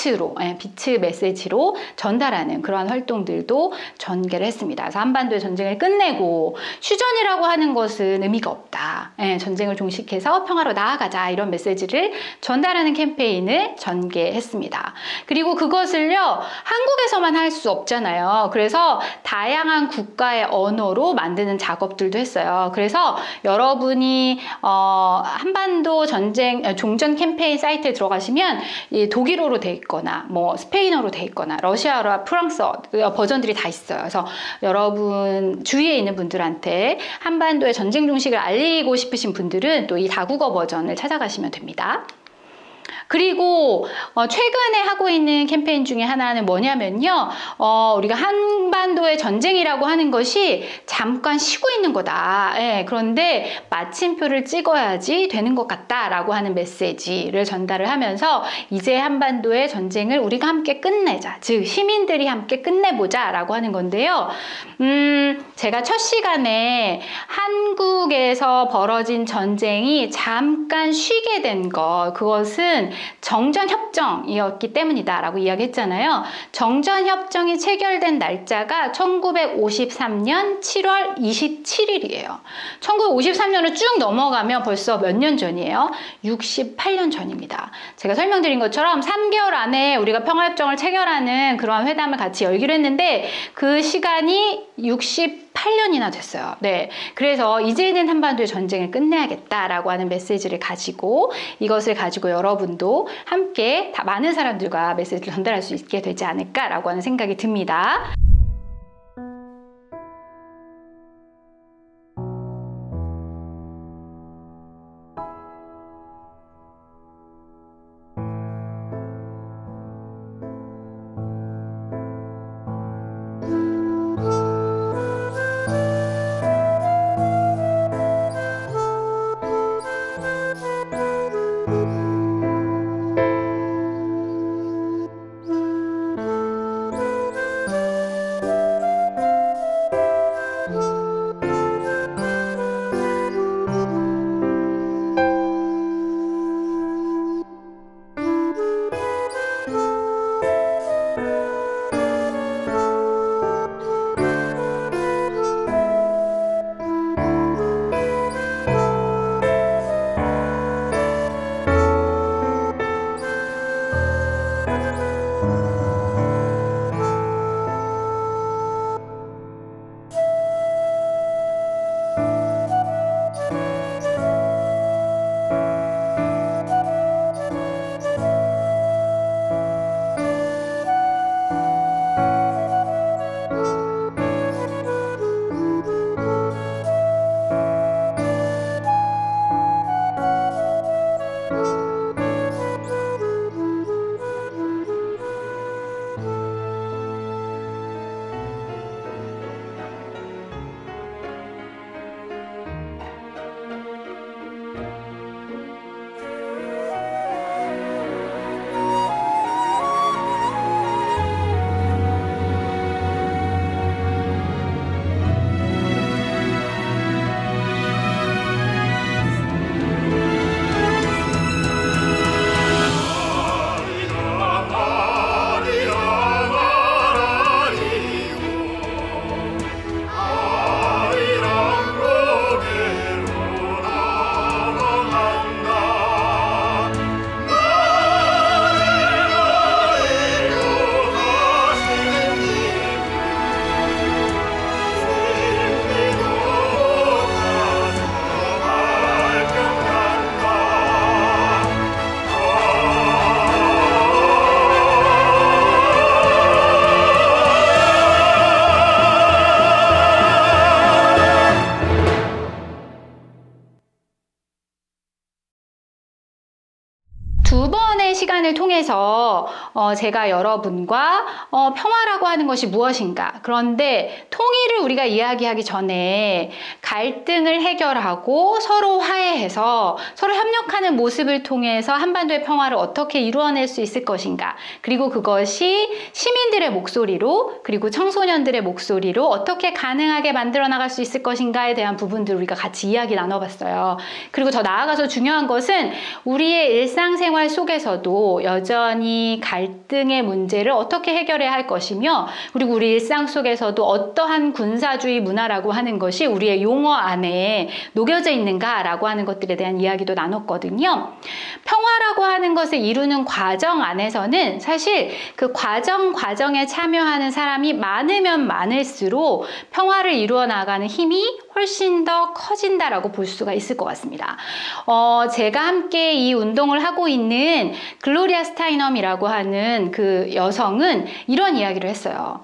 메시지로 전달하는 그러한 활동들도 전개를 했습니다. 그래서 한반도의 전쟁을 끝내고 휴전이라고 하는 것은 의미가 없다. 전쟁을 종식해서 평화로 나아가자. 이런 메시지를 전달하는 캠페인을 전개했습니다. 그리고 그것을요, 한국에서만 할 수 없잖아요. 그래서 다양한 국가의 언어로 만드는 작업들도 했어요. 그래서 여러분이 한반도 종전 캠페인 사이트에 들어가시면 독일어로 돼 있거나 뭐 스페인어로 돼 있거나 러시아어나 프랑스어 버전들이 다 있어요. 그래서 여러분 주위에 있는 분들한테 한반도의 전쟁 종식을 알리고 싶으신 분들은 또 이 다국어 버전을 찾아가시면 됩니다. 그리고 최근에 하고 있는 캠페인 중에 하나는 뭐냐면요, 우리가 한반도의 전쟁이라고 하는 것이 잠깐 쉬고 있는 거다. 그런데 마침표를 찍어야지 되는 것 같다라고 하는 메시지를 전달을 하면서 이제 한반도의 전쟁을 우리가 함께 끝내자, 즉 시민들이 함께 끝내보자라고 하는 건데요. 제가 첫 시간에 한국에서 벌어진 전쟁이 잠깐 쉬게 된 것, 그것은 정전협정이었기 때문이다 라고 이야기했잖아요. 정전협정이 체결된 날짜가 1953년 7월 27일이에요. 1953년을 쭉 넘어가면 벌써 몇 년 전이에요? 68년 전입니다. 제가 설명드린 것처럼 3개월 안에 우리가 평화협정을 체결하는 그러한 회담을 같이 열기로 했는데 그 시간이 68년이나 됐어요. 네. 그래서 이제는 한반도의 전쟁을 끝내야겠다라고 하는 메시지를 가지고, 이것을 가지고 여러분도 함께 많은 사람들과 메시지를 전달할 수 있게 되지 않을까라고 하는 생각이 듭니다. 두 번의 시간을 통해서 제가 여러분과 평화라고 하는 것이 무엇인가, 그런데 통일을 우리가 이야기하기 전에 갈등을 해결하고 서로 화해해서 서로 협력하는 모습을 통해서 한반도의 평화를 어떻게 이루어낼 수 있을 것인가, 그리고 그것이 시민들의 목소리로 그리고 청소년들의 목소리로 어떻게 가능하게 만들어 나갈 수 있을 것인가에 대한 부분들을 우리가 같이 이야기 나눠봤어요. 그리고 더 나아가서 중요한 것은 우리의 일상생활 속에서도 여전히 갈등의 문제를 어떻게 해결해야 할 것이며, 그리고 우리 일상 속에서도 어떠한 군사주의 문화라고 하는 것이 우리의 용어 안에 녹여져 있는가라고 하는 것들에 대한 이야기도 나눴거든요. 평화라고 하는 것을 이루는 과정 안에서는 사실 그 과정에 참여하는 사람이 많으면 많을수록 평화를 이루어 나가는 힘이 훨씬 더 커진다라고 볼 수가 있을 것 같습니다. 제가 함께 이 운동을 하고 있는 글로리아 스타이넘이라고 하는 그 여성은 이런 이야기를 했어요.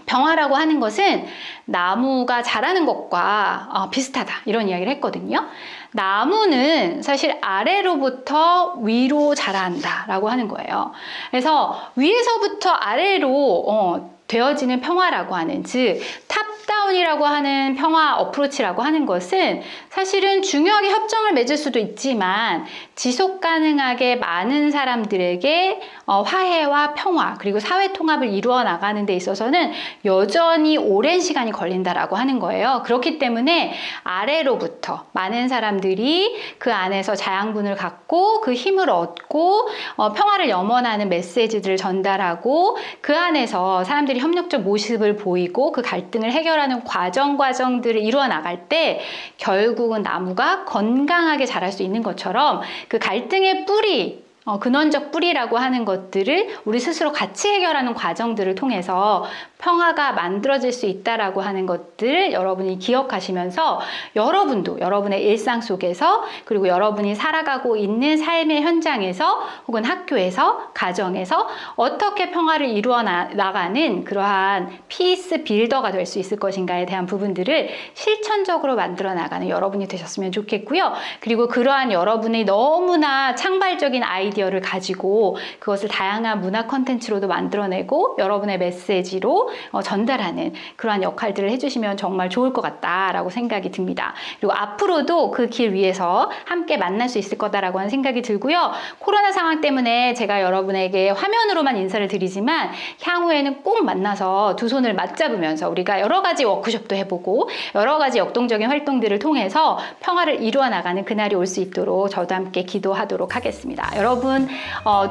평화라고 하는 것은 나무가 자라는 것과 비슷하다, 이런 이야기를 했거든요. 나무는 사실 아래로부터 위로 자란다 라고 하는 거예요. 그래서 위에서부터 아래로 되어지는 평화라고 하는, 즉 탑다운이라고 하는 평화 어프로치라고 하는 것은 사실은 중요하게 협정을 맺을 수도 있지만 지속 가능하게 많은 사람들에게 화해와 평화 그리고 사회 통합을 이루어 나가는 데 있어서는 여전히 오랜 시간이 걸린다라고 하는 거예요. 그렇기 때문에 아래로부터 많은 사람들이 그 안에서 자양분을 갖고 그 힘을 얻고 평화를 염원하는 메시지들을 전달하고 그 안에서 사람들이 협력적 모습을 보이고 그 갈등을 해결하는 과정들을 이루어 나갈 때 결국은 나무가 건강하게 자랄 수 있는 것처럼 그 갈등의 뿌리, 근원적 뿌리라고 하는 것들을 우리 스스로 같이 해결하는 과정들을 통해서 평화가 만들어질 수 있다라고 하는 것들을 여러분이 기억하시면서 여러분도 여러분의 일상 속에서 그리고 여러분이 살아가고 있는 삶의 현장에서 혹은 학교에서 가정에서 어떻게 평화를 이루어 나가는 그러한 피스 빌더가 될 수 있을 것인가에 대한 부분들을 실천적으로 만들어 나가는 여러분이 되셨으면 좋겠고요. 그리고 그러한 여러분의 너무나 창발적인 아이디어 아이디어를 가지고 그것을 다양한 문화 콘텐츠로도 만들어내고 여러분의 메시지로 전달하는 그러한 역할들을 해주시면 정말 좋을 것 같다라고 생각이 듭니다. 그리고 앞으로도 그 길 위에서 함께 만날 수 있을 거다라고 하는 생각이 들고요. 코로나 상황 때문에 제가 여러분에게 화면으로만 인사를 드리지만 향후에는 꼭 만나서 두 손을 맞잡으면서 우리가 여러 가지 워크숍도 해보고 여러 가지 역동적인 활동들을 통해서 평화를 이루어 나가는 그날이 올 수 있도록 저도 함께 기도하도록 하겠습니다. 여러분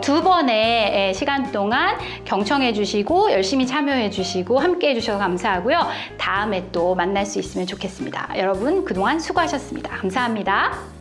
두 번의 시간 동안 경청해 주시고 열심히 참여해 주시고 함께 해주셔서 감사하고요. 다음에 또 만날 수 있으면 좋겠습니다. 여러분 그동안 수고하셨습니다. 감사합니다.